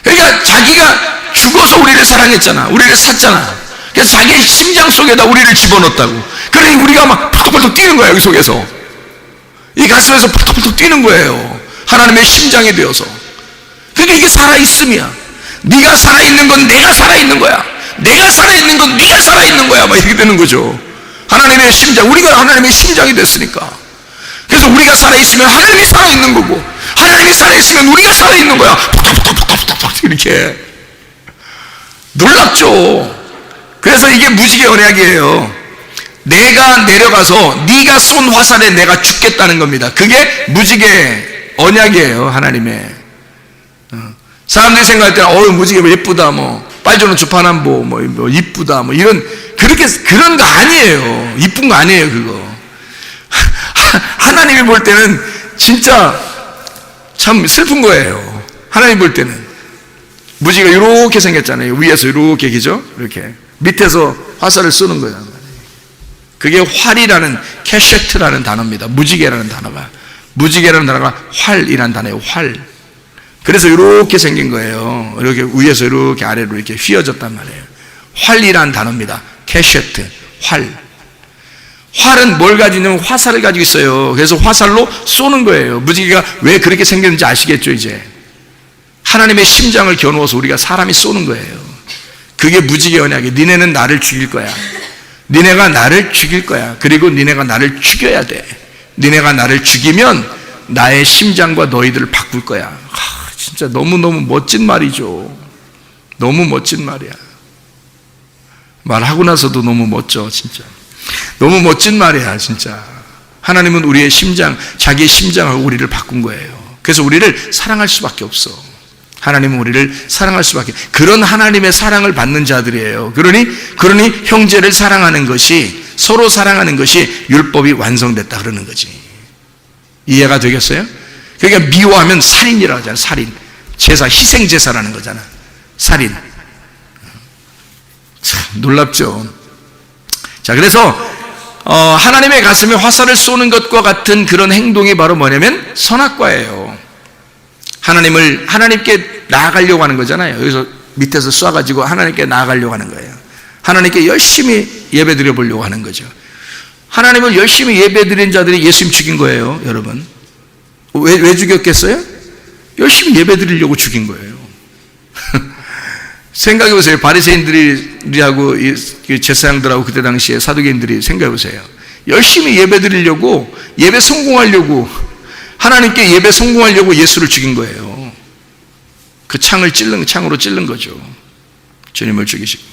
그러니까 자기가 죽어서 우리를 사랑했잖아. 우리를 샀잖아. 그래서 자기의 심장 속에다 우리를 집어넣었다고. 그러니 우리가 막 펄떡펄떡 뛰는 거야, 여기 속에서. 이 가슴에서 펄떡펄떡 뛰는 거예요. 하나님의 심장이 되어서. 그러니까 이게 살아있음이야. 네가 살아있는 건 내가 살아있는 거야. 내가 살아있는 건 네가 살아있는 거야. 막 이렇게 되는 거죠. 하나님의 심장, 우리가 하나님의 심장이 됐으니까. 그래서 우리가 살아있으면 하나님이 살아있는 거고, 하나님이 살아있으면 우리가 살아있는 거야. 팍팍팍팍팍팍 이렇게. 놀랍죠. 그래서 이게 무지개 언약이에요. 내가 내려가서 네가 쏜 화살에 내가 죽겠다는 겁니다. 그게 무지개 언약이에요. 하나님의. 사람들이 생각할 때는 무지개 뭐 예쁘다, 뭐 빨주노 주파남보 뭐 이쁘다, 뭐 이런, 그런 거 아니에요. 이쁜 거 아니에요, 그거. 하나님이 볼 때는 진짜 참 슬픈 거예요. 하나님 볼 때는 무지개가 이렇게 생겼잖아요. 위에서 이렇게, 그죠? 이렇게 밑에서 화살을 쏘는 거예요. 그게 활이라는, 캐셰트라는 단어입니다. 무지개라는 단어가 활이라는 단어예요. 활. 그래서 이렇게 생긴 거예요. 이렇게 위에서 이렇게 아래로 이렇게 휘어졌단 말이에요. 활이라는 단어입니다. 캐셰트, 활. 활은 뭘 가지고 있냐면 화살을 가지고 있어요. 그래서 화살로 쏘는 거예요. 무지개가 왜 그렇게 생겼는지 아시겠죠, 이제? 하나님의 심장을 겨누어서 우리가 사람이 쏘는 거예요. 그게 무지개 언약이에요. 니네는 나를 죽일 거야. 니네가 나를 죽일 거야. 그리고 니네가 나를 죽여야 돼. 니네가 나를 죽이면 나의 심장과 너희들을 바꿀 거야. 진짜 너무너무 멋진 말이죠. 너무 멋진 말이야. 말하고 나서도 너무 멋져, 진짜. 너무 멋진 말이야, 진짜. 하나님은 우리의 심장, 자기의 심장하고 우리를 바꾼 거예요. 그래서 우리를 사랑할 수밖에 없어. 하나님은 우리를 사랑할 수밖에. 그런 하나님의 사랑을 받는 자들이에요. 그러니 형제를 사랑하는 것이, 서로 사랑하는 것이 율법이 완성됐다 그러는 거지. 이해가 되겠어요? 그러니까 미워하면 살인이라고 하잖아요. 살인. 제사, 희생제사라는 거잖아. 살인. 참 놀랍죠. 자, 그래서 하나님의 가슴에 화살을 쏘는 것과 같은 그런 행동이 바로 뭐냐면 선악과예요. 하나님께 나아가려고 하는 거잖아요. 여기서 밑에서 쏴가지고 하나님께 나아가려고 하는 거예요. 하나님께 열심히 예배 드려보려고 하는 거죠. 하나님을 열심히 예배 드린 자들이 예수님 죽인 거예요, 여러분. 왜 죽였겠어요? 열심히 예배 드리려고 죽인 거예요. 생각해 보세요. 바리새인들이하고 제사장들하고 그때 당시에 사두개인들이 생각해 보세요. 열심히 예배 드리려고, 예배 성공하려고, 하나님께 예배 성공하려고 예수를 죽인 거예요. 그 창으로 찔른 거죠. 주님을 죽이시고.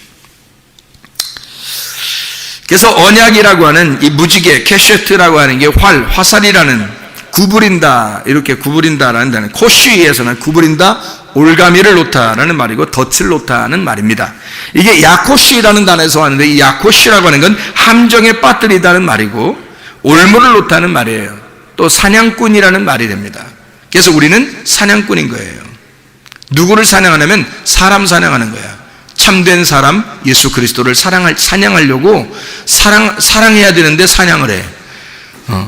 그래서 언약이라고 하는 이 무지개, 캐셰트라고 하는 게 화살이라는, 구부린다, 이렇게 구부린다라는 단어, 코쉬에서는 구부린다, 올가미를 놓다라는 말이고 덫을 놓다는 말입니다. 이게 야코시라는 단어에서 왔는데, 이 야코시라고 하는 건 함정에 빠뜨리다는 말이고, 올무를 놓다는 말이에요. 또 사냥꾼이라는 말이 됩니다. 그래서 우리는 사냥꾼인 거예요. 누구를 사냥하냐면 사람 사냥하는 거야. 참된 사람 예수 그리스도를 사냥하려고 사랑해야 되는데 사냥을 해.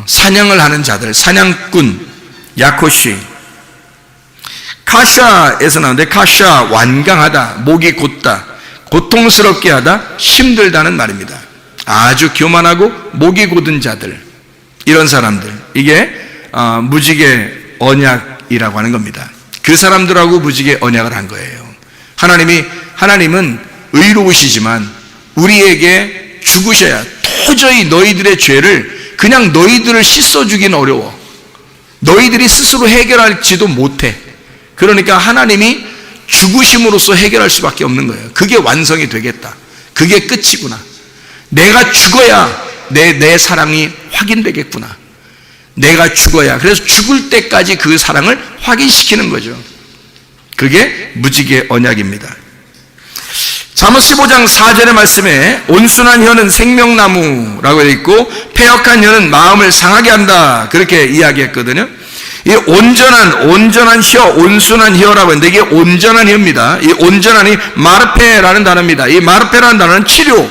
사냥을 하는 자들, 사냥꾼, 야코시. 카샤에서 나오는데, 카샤 완강하다, 목이 곧다, 고통스럽게 하다, 힘들다는 말입니다. 아주 교만하고 목이 곧은 자들, 이런 사람들, 이게 무지개 언약이라고 하는 겁니다. 그 사람들하고 무지개 언약을 한 거예요. 하나님은 의로우시지만 우리에게 죽으셔야, 도저히 너희들의 죄를 그냥 너희들을 씻어주긴 어려워. 너희들이 스스로 해결할지도 못해. 그러니까 하나님이 죽으심으로써 해결할 수밖에 없는 거예요. 그게 완성이 되겠다. 그게 끝이구나. 내가 죽어야 내 사랑이 확인되겠구나. 내가 죽어야. 그래서 죽을 때까지 그 사랑을 확인시키는 거죠. 그게 무지개 언약입니다. 잠언 15장 4절의 말씀에 온순한 혀는 생명나무라고 되어 있고 패역한 혀는 마음을 상하게 한다, 그렇게 이야기했거든요. 이 온전한 혀, 온순한 혀라고 했는데 이게 온전한 혀입니다. 이 온전한이 마르페라는 단어입니다. 이 마르페라는 단어는 치료,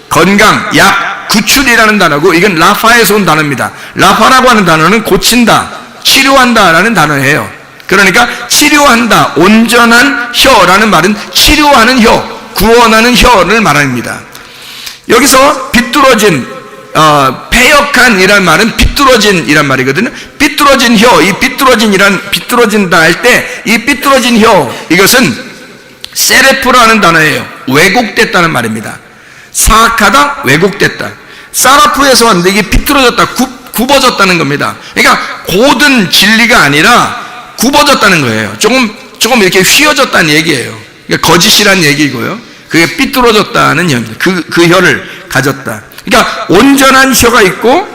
건강, 약, 구출이라는 단어고, 이건 라파에서 온 단어입니다. 라파라고 하는 단어는 고친다, 치료한다라는 단어예요. 그러니까 치료한다, 온전한 혀라는 말은 치료하는 혀, 구원하는 혀를 말합니다. 여기서 비뚤어진, 패역한이란 말은 비뚤어진이란 말이거든요. 비뚤어진 혀, 이 비뚤어진다 할 때 이 비뚤어진 혀, 이것은 세레프라는 단어예요. 왜곡됐다는 말입니다. 사악하다, 왜곡됐다. 사라프에서 왔는데 이게 비뚤어졌다, 굽어졌다는 겁니다. 그러니까 고든 진리가 아니라 굽어졌다는 거예요. 조금 이렇게 휘어졌다는 얘기예요. 그러니까 거짓이라는 얘기고요. 그게 삐뚤어졌다는 혀입니다. 그 혀를 가졌다. 그러니까 온전한 혀가 있고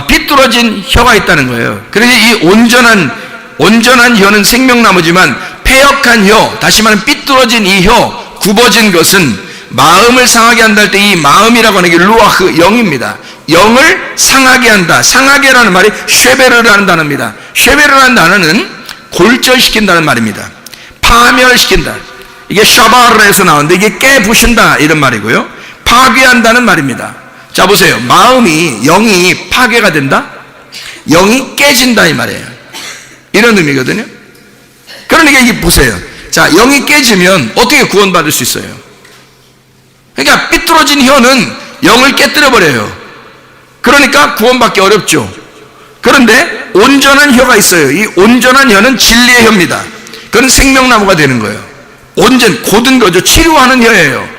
삐뚤어진 혀가 있다는 거예요. 그래서 이 온전한 혀는 생명나무지만 패역한 혀, 다시 말하면 삐뚤어진 이 혀, 굽어진 것은 마음을 상하게 한다 할 때 이 마음이라고 하는 게 루아흐, 영입니다. 영을 상하게 한다. 상하게라는 말이 쉐베르라는 단어입니다. 쉐베르라는 단어는 골절시킨다는 말입니다. 파멸시킨다. 이게 샤바르에서 나오는데 이게 깨부신다 이런 말이고요. 파괴한다는 말입니다. 자 보세요. 영이 파괴가 된다? 영이 깨진다 이 말이에요. 이런 의미거든요. 그러니까 이게 보세요. 자, 영이 깨지면 어떻게 구원받을 수 있어요? 그러니까 삐뚤어진 혀는 영을 깨뜨려 버려요. 그러니까 구원받기 어렵죠. 그런데 온전한 혀가 있어요. 이 온전한 혀는 진리의 혀입니다. 그건 생명나무가 되는 거예요. 고든 거죠. 치료하는 혀예요.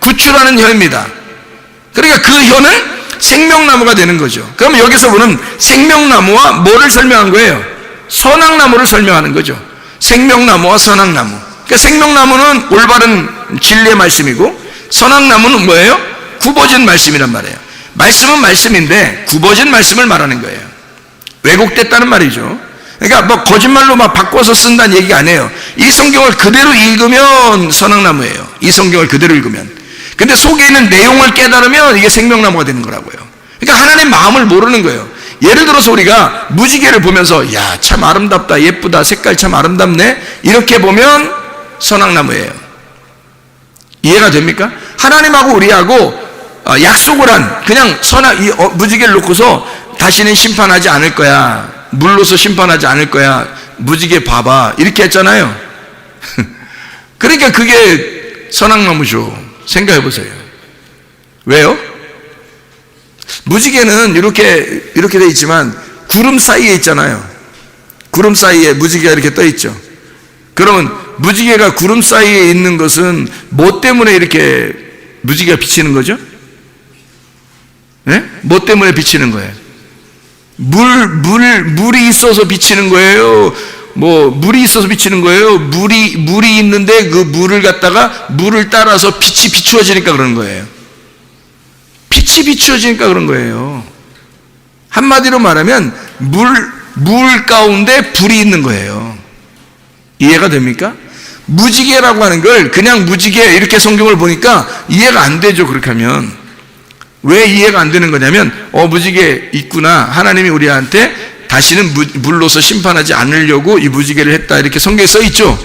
구출하는 혀입니다. 그러니까 그 혀는 생명나무가 되는 거죠. 그럼 여기서 보는 생명나무와 뭐를 설명한 거예요? 선악나무를 설명하는 거죠. 생명나무와 선악나무. 그러니까 생명나무는 올바른 진리의 말씀이고 선악나무는 뭐예요? 굽어진 말씀이란 말이에요. 말씀은 말씀인데 굽어진 말씀을 말하는 거예요. 왜곡됐다는 말이죠. 그러니까 뭐 거짓말로 막 바꿔서 쓴다는 얘기가 아니에요. 이 성경을 그대로 읽으면 선악나무예요. 이 성경을 그대로 읽으면. 근데 속에 있는 내용을 깨달으면 이게 생명나무가 되는 거라고요. 그러니까 하나님 마음을 모르는 거예요. 예를 들어서 우리가 무지개를 보면서 야, 참 아름답다, 예쁘다, 색깔 참 아름답네, 이렇게 보면 선악나무예요. 이해가 됩니까? 하나님하고 우리하고 약속을 한, 그냥 무지개를 놓고서 다시는 심판하지 않을 거야, 물로서 심판하지 않을 거야, 무지개 봐봐, 이렇게 했잖아요. 그러니까 그게 선악나무죠. 생각해 보세요. 왜요? 무지개는 이렇게 돼 있지만 구름 사이에 있잖아요. 구름 사이에 무지개가 이렇게 떠 있죠. 그러면 무지개가 구름 사이에 있는 것은 뭐 때문에 이렇게 무지개가 비치는 거죠? 네? 뭐 때문에 비치는 거예요? 물이 있어서 비치는 거예요? 물이 있어서 비치는 거예요? 물이 있는데 그 물을 갖다가 물을 따라서 빛이 비추어지니까 그러는 거예요. 빛이 비추어지니까 그런 거예요. 한마디로 말하면 물 가운데 불이 있는 거예요. 이해가 됩니까? 무지개라고 하는 걸 그냥 무지개 이렇게 성경을 보니까 이해가 안 되죠. 그렇게 하면. 왜 이해가 안 되는 거냐면 무지개 있구나, 하나님이 우리한테 다시는 물로서 심판하지 않으려고 이 무지개를 했다, 이렇게 성경에 써 있죠.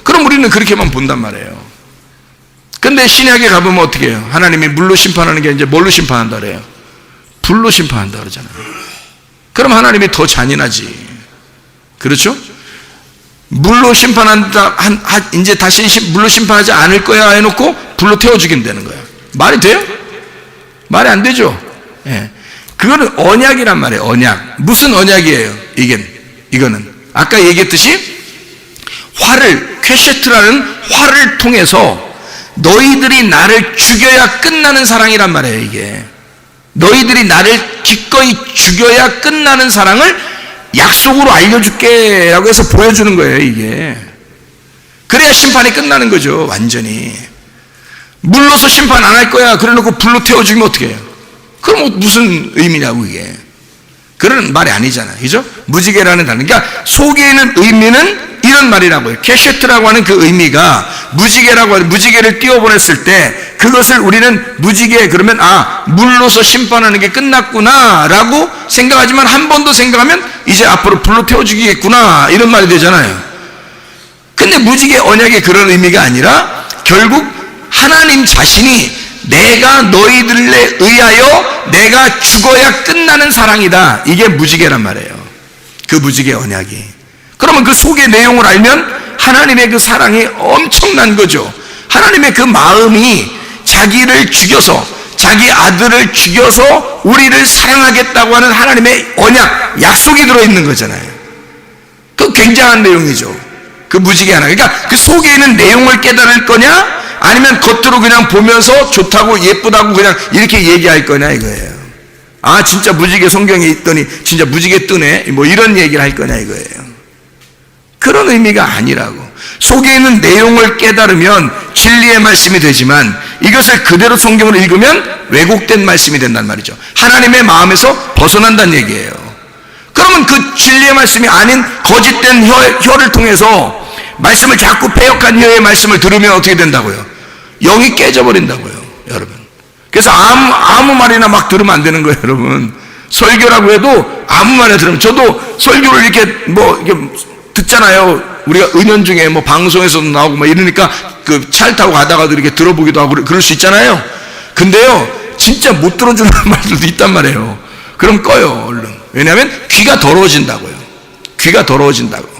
그럼 우리는 그렇게만 본단 말이에요. 근데 신약에 가보면 어떻게 해요? 하나님이 물로 심판하는 게 이제 뭘로 심판한다 그래요? 불로 심판한다 그러잖아요. 그럼 하나님이 더 잔인하지. 그렇죠? 물로 심판한다, 이제 다시 물로 심판하지 않을 거야 해놓고 불로 태워 죽인다는 거예요. 말이 돼요? 말이 안 되죠. 예. 그거는 언약이란 말이에요. 언약. 무슨 언약이에요? 이거는 아까 얘기했듯이 퀘셰트라는 활을 통해서 너희들이 나를 죽여야 끝나는 사랑이란 말이에요. 이게 너희들이 나를 기꺼이 죽여야 끝나는 사랑을 약속으로 알려줄게 라고 해서 보여주는 거예요. 이게 그래야 심판이 끝나는 거죠. 완전히 물로서 심판 안 할 거야 그래 놓고 불로 태워 죽이면 어떻게 해요? 그럼 무슨 의미냐고. 이게 그런 말이 아니잖아요. 그죠? 무지개라는 단어, 그러니까 속에 있는 의미는 이런 말이라고요. 케셰트라고 하는 그 의미가 무지개라고 하는, 무지개를 띄워보냈을 때 그것을 우리는 무지개 그러면 물로서 심판하는 게 끝났구나 라고 생각하지만 한 번 더 생각하면 이제 앞으로 불로 태워 죽이겠구나 이런 말이 되잖아요. 근데 무지개 언약의 그런 의미가 아니라 결국 하나님 자신이 내가 너희들에 의하여 내가 죽어야 끝나는 사랑이다. 이게 무지개란 말이에요. 그 무지개 언약이. 그러면 그 속의 내용을 알면 하나님의 그 사랑이 엄청난 거죠. 하나님의 그 마음이 자기를 죽여서, 자기 아들을 죽여서 우리를 사랑하겠다고 하는 하나님의 언약, 약속이 들어있는 거잖아요. 그 굉장한 내용이죠. 그 무지개 하나. 그러니까 그 속에 있는 내용을 깨달을 거냐, 아니면 겉으로 그냥 보면서 좋다고 예쁘다고 그냥 이렇게 얘기할 거냐 이거예요. 진짜 무지개 성경에 있더니 진짜 무지개 뜨네 뭐 이런 얘기를 할 거냐 이거예요. 그런 의미가 아니라고. 속에 있는 내용을 깨달으면 진리의 말씀이 되지만 이것을 그대로 성경을 읽으면 왜곡된 말씀이 된단 말이죠. 하나님의 마음에서 벗어난다는 얘기예요. 그러면 그 진리의 말씀이 아닌 거짓된 혀를 통해서 말씀을 자꾸 패역한 혀의 말씀을 들으면 어떻게 된다고요? 영이 깨져버린다고요, 여러분. 그래서 아무 말이나 막 들으면 안 되는 거예요, 여러분. 설교라고 해도 아무 말이나 들으면, 저도 설교를 이렇게 듣잖아요. 우리가 은연중에 방송에서도 나오고 이러니까 그 차를 타고 가다가도 이렇게 들어보기도 하고 그럴 수 있잖아요. 근데요, 진짜 못 들어주는 말들도 있단 말이에요. 그럼 꺼요, 얼른. 왜냐하면 귀가 더러워진다고요. 귀가 더러워진다고.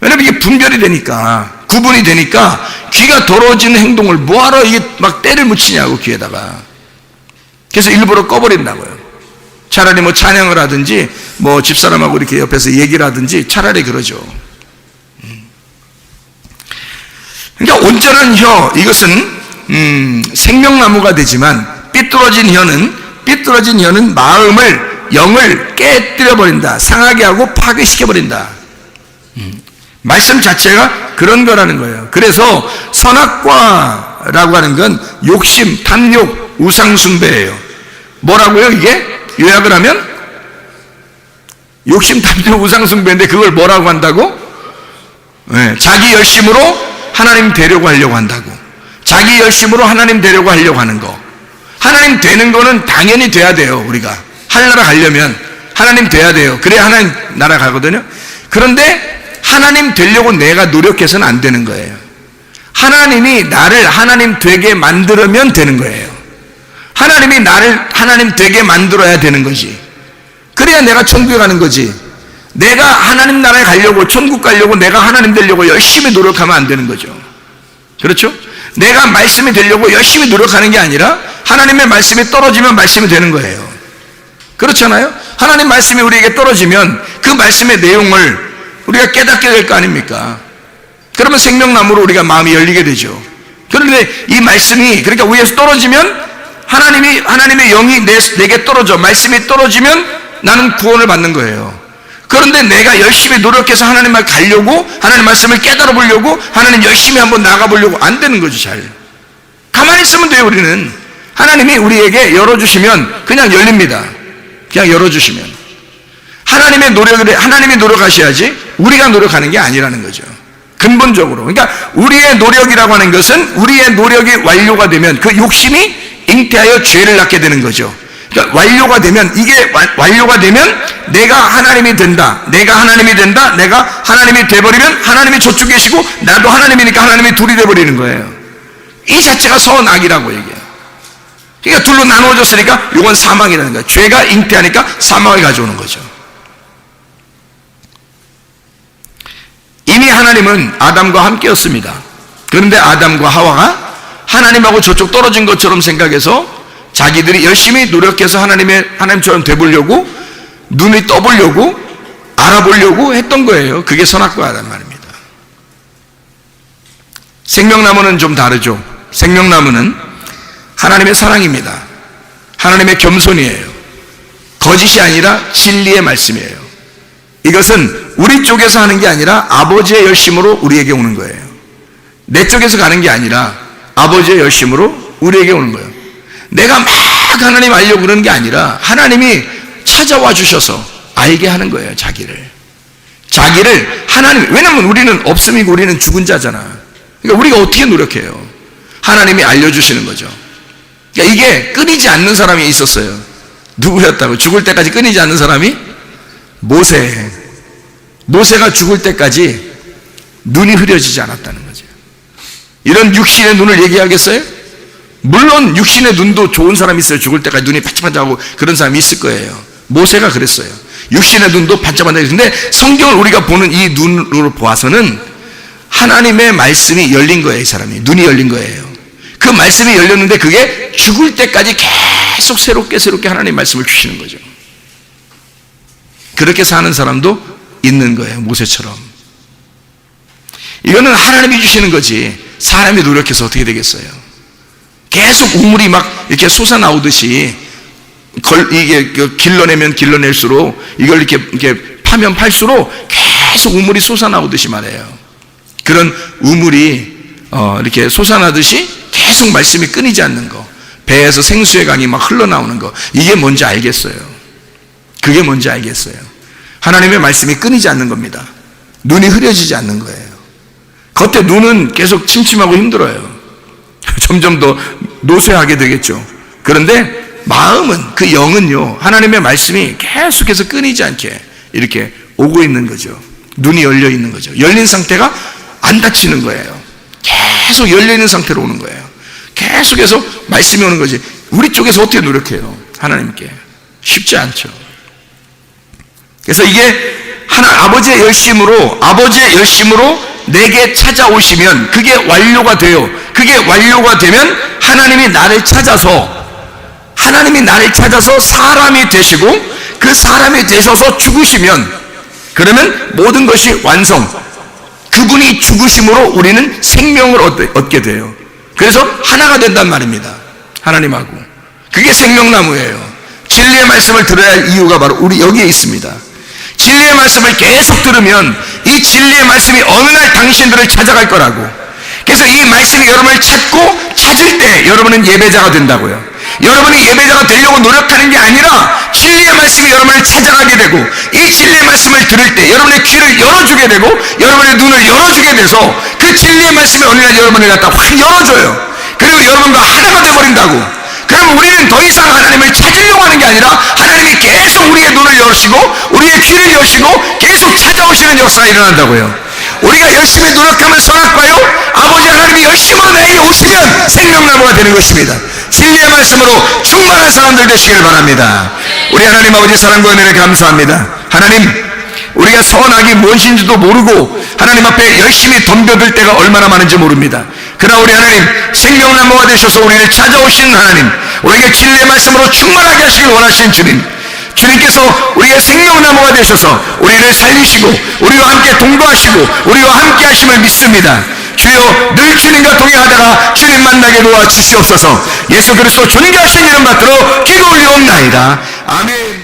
왜냐면 이게 분별이 되니까, 구분이 되니까 귀가 더러워지는 행동을 뭐하러 이게 막 때를 묻히냐고 귀에다가. 그래서 일부러 꺼버린다고요. 차라리 찬양을 하든지 집사람하고 이렇게 옆에서 얘기를 하든지 차라리 그러죠. 그러니까 온전한 혀, 이것은 생명나무가 되지만 삐뚤어진 혀는 마음을, 영을 깨뜨려버린다. 상하게 하고 파괴시켜버린다. 말씀 자체가 그런 거라는 거예요. 그래서 선악과라고 하는 건 욕심, 탐욕, 우상숭배예요. 뭐라고요 이게? 요약을 하면 욕심, 탐욕, 우상숭배인데 그걸 뭐라고 한다고? 자기 열심으로 하나님 되려고 하려고 한다고. 자기 열심으로 하나님 되려고 하려고 하는 거. 하나님 되는 거는 당연히 돼야 돼요. 우리가 하늘나라 가려면 하나님 돼야 돼요. 그래야 하나님 나라 가거든요. 그런데 하나님 되려고 내가 노력해서는 안 되는 거예요. 하나님이 나를 하나님 되게 만들면 되는 거예요. 하나님이 나를 하나님 되게 만들어야 되는 거지. 그래야 내가 천국에 가는 거지. 내가 하나님 나라에 가려고, 천국 가려고, 내가 하나님 되려고 열심히 노력하면 안 되는 거죠. 그렇죠? 내가 말씀이 되려고 열심히 노력하는 게 아니라 하나님의 말씀이 떨어지면 말씀이 되는 거예요. 그렇잖아요? 하나님 말씀이 우리에게 떨어지면 그 말씀의 내용을 우리가 깨닫게 될 거 아닙니까? 그러면 생명나무로 우리가 마음이 열리게 되죠. 그런데 이 말씀이, 그러니까 위에서 떨어지면 하나님의 영이 내게 떨어져, 말씀이 떨어지면 나는 구원을 받는 거예요. 그런데 내가 열심히 노력해서 하나님 말 가려고, 하나님 말씀을 깨달아 보려고, 하나님 열심히 한번 나가 보려고 안 되는 거죠. 잘 가만히 있으면 돼요. 우리는 하나님이 우리에게 열어주시면 그냥 열립니다. 그냥 열어주시면. 하나님이 노력하셔야지 우리가 노력하는 게 아니라는 거죠. 근본적으로. 그러니까 우리의 노력이라고 하는 것은 우리의 노력이 완료가 되면 그 욕심이 잉태하여 죄를 낳게 되는 거죠. 그러니까 완료가 되면, 이게 완료가 되면 내가 하나님이 된다. 내가 하나님이 돼버리면 하나님이 저쪽 계시고 나도 하나님이니까 하나님이 둘이 돼버리는 거예요. 이 자체가 선악이라고 얘기해요. 그러니까 둘로 나누어졌으니까 이건 사망이라는 거예요. 죄가 잉태하니까 사망을 가져오는 거죠. 이미 하나님은 아담과 함께였습니다. 그런데 아담과 하와가 하나님하고 저쪽 떨어진 것처럼 생각해서 자기들이 열심히 노력해서 하나님처럼 돼보려고, 눈이 떠보려고, 알아보려고 했던 거예요. 그게 선악과란 말입니다. 생명나무는 좀 다르죠. 생명나무는 하나님의 사랑입니다. 하나님의 겸손이에요. 거짓이 아니라 진리의 말씀이에요. 이것은 우리 쪽에서 하는 게 아니라 아버지의 열심으로 우리에게 오는 거예요. 내 쪽에서 가는 게 아니라 아버지의 열심으로 우리에게 오는 거예요. 내가 막 하나님 알려고 그러는 게 아니라 하나님이 찾아와 주셔서 알게 하는 거예요. 자기를 하나님, 왜냐하면 우리는 없음이고 우리는 죽은 자잖아. 그러니까 우리가 어떻게 노력해요? 하나님이 알려주시는 거죠. 그러니까 이게 끊이지 않는 사람이 있었어요. 누구였다고? 죽을 때까지 끊이지 않는 사람이 모세가 죽을 때까지 눈이 흐려지지 않았다는 거죠. 이런 육신의 눈을 얘기하겠어요? 물론 육신의 눈도 좋은 사람이 있어요. 죽을 때까지 눈이 반짝반짝하고 그런 사람이 있을 거예요. 모세가 그랬어요. 육신의 눈도 반짝반짝했는데 성경을 우리가 보는 이 눈으로 보아서는 하나님의 말씀이 열린 거예요. 이 사람이 눈이 열린 거예요. 그 말씀이 열렸는데 그게 죽을 때까지 계속 새롭게 하나님의 말씀을 주시는 거죠. 그렇게 사는 사람도 있는 거예요. 모세처럼. 이거는 하나님이 주시는 거지 사람이 노력해서 어떻게 되겠어요? 계속 우물이 막 이렇게 솟아나오듯이 이게 길러내면 길러낼수록 이걸 이렇게 파면 팔수록 계속 우물이 솟아나오듯이 말해요. 그런 우물이 이렇게 솟아나듯이 계속 말씀이 끊이지 않는 거, 배에서 생수의 강이 막 흘러나오는 거, 이게 뭔지 알겠어요. 그게 뭔지 알겠어요. 하나님의 말씀이 끊이지 않는 겁니다. 눈이 흐려지지 않는 거예요. 겉에 눈은 계속 침침하고 힘들어요. 점점 더 노쇠하게 되겠죠. 그런데 마음은, 그 영은요, 하나님의 말씀이 계속해서 끊이지 않게 이렇게 오고 있는 거죠. 눈이 열려 있는 거죠. 열린 상태가 안 닫히는 거예요. 계속 열려 있는 상태로 오는 거예요. 계속해서 말씀이 오는 거지. 우리 쪽에서 어떻게 노력해요? 하나님께. 쉽지 않죠. 그래서 이게 아버지의 열심으로 내게 찾아오시면 그게 완료가 돼요. 그게 완료가 되면 하나님이 나를 찾아서 사람이 되시고 그 사람이 되셔서 죽으시면, 그러면 모든 것이 완성. 그분이 죽으심으로 우리는 생명을 얻게 돼요. 그래서 하나가 된단 말입니다. 하나님하고. 그게 생명나무예요. 진리의 말씀을 들어야 할 이유가 바로 우리 여기에 있습니다. 진리의 말씀을 계속 들으면 이 진리의 말씀이 어느 날 당신들을 찾아갈 거라고. 그래서 이 말씀이 여러분을 찾을 때 여러분은 예배자가 된다고요. 여러분이 예배자가 되려고 노력하는 게 아니라 진리의 말씀이 여러분을 찾아가게 되고, 이 진리의 말씀을 들을 때 여러분의 귀를 열어주게 되고 여러분의 눈을 열어주게 돼서 그 진리의 말씀이 어느 날 여러분을 갖다 확 열어줘요. 그리고 여러분과 하나가 되어버린다고. 그러면 우리는 더 이상 하나님을 찾으려고 하는 게 아니라 하나님이 계속 우리의 눈을 여시고 우리의 귀를 여시고 계속 찾아오시는 역사가 일어난다고요. 우리가 열심히 노력하면 선악과요, 아버지 하나님이 열심으로 나에게 오시면 생명나무가 되는 것입니다. 진리의 말씀으로 충만한 사람들 되시기를 바랍니다. 우리 하나님 아버지 사랑과 은혜를 감사합니다. 하나님, 우리가 선악이 무엇인지도 모르고 하나님 앞에 열심히 덤벼들 때가 얼마나 많은지 모릅니다. 그러나 우리 하나님, 생명나무가 되셔서 우리를 찾아오시는 하나님, 우리에게 진리의 말씀으로 충만하게 하시길 원하시는 주님, 주님께서 우리의 생명나무가 되셔서 우리를 살리시고 우리와 함께 동거하시고 우리와 함께 하심을 믿습니다. 주여, 늘 주님과 동행하다가 주님 만나게 도와주시옵소서. 예수 그리스도 존귀하신 이름 받들어 기도 올리옵나이다. 아멘.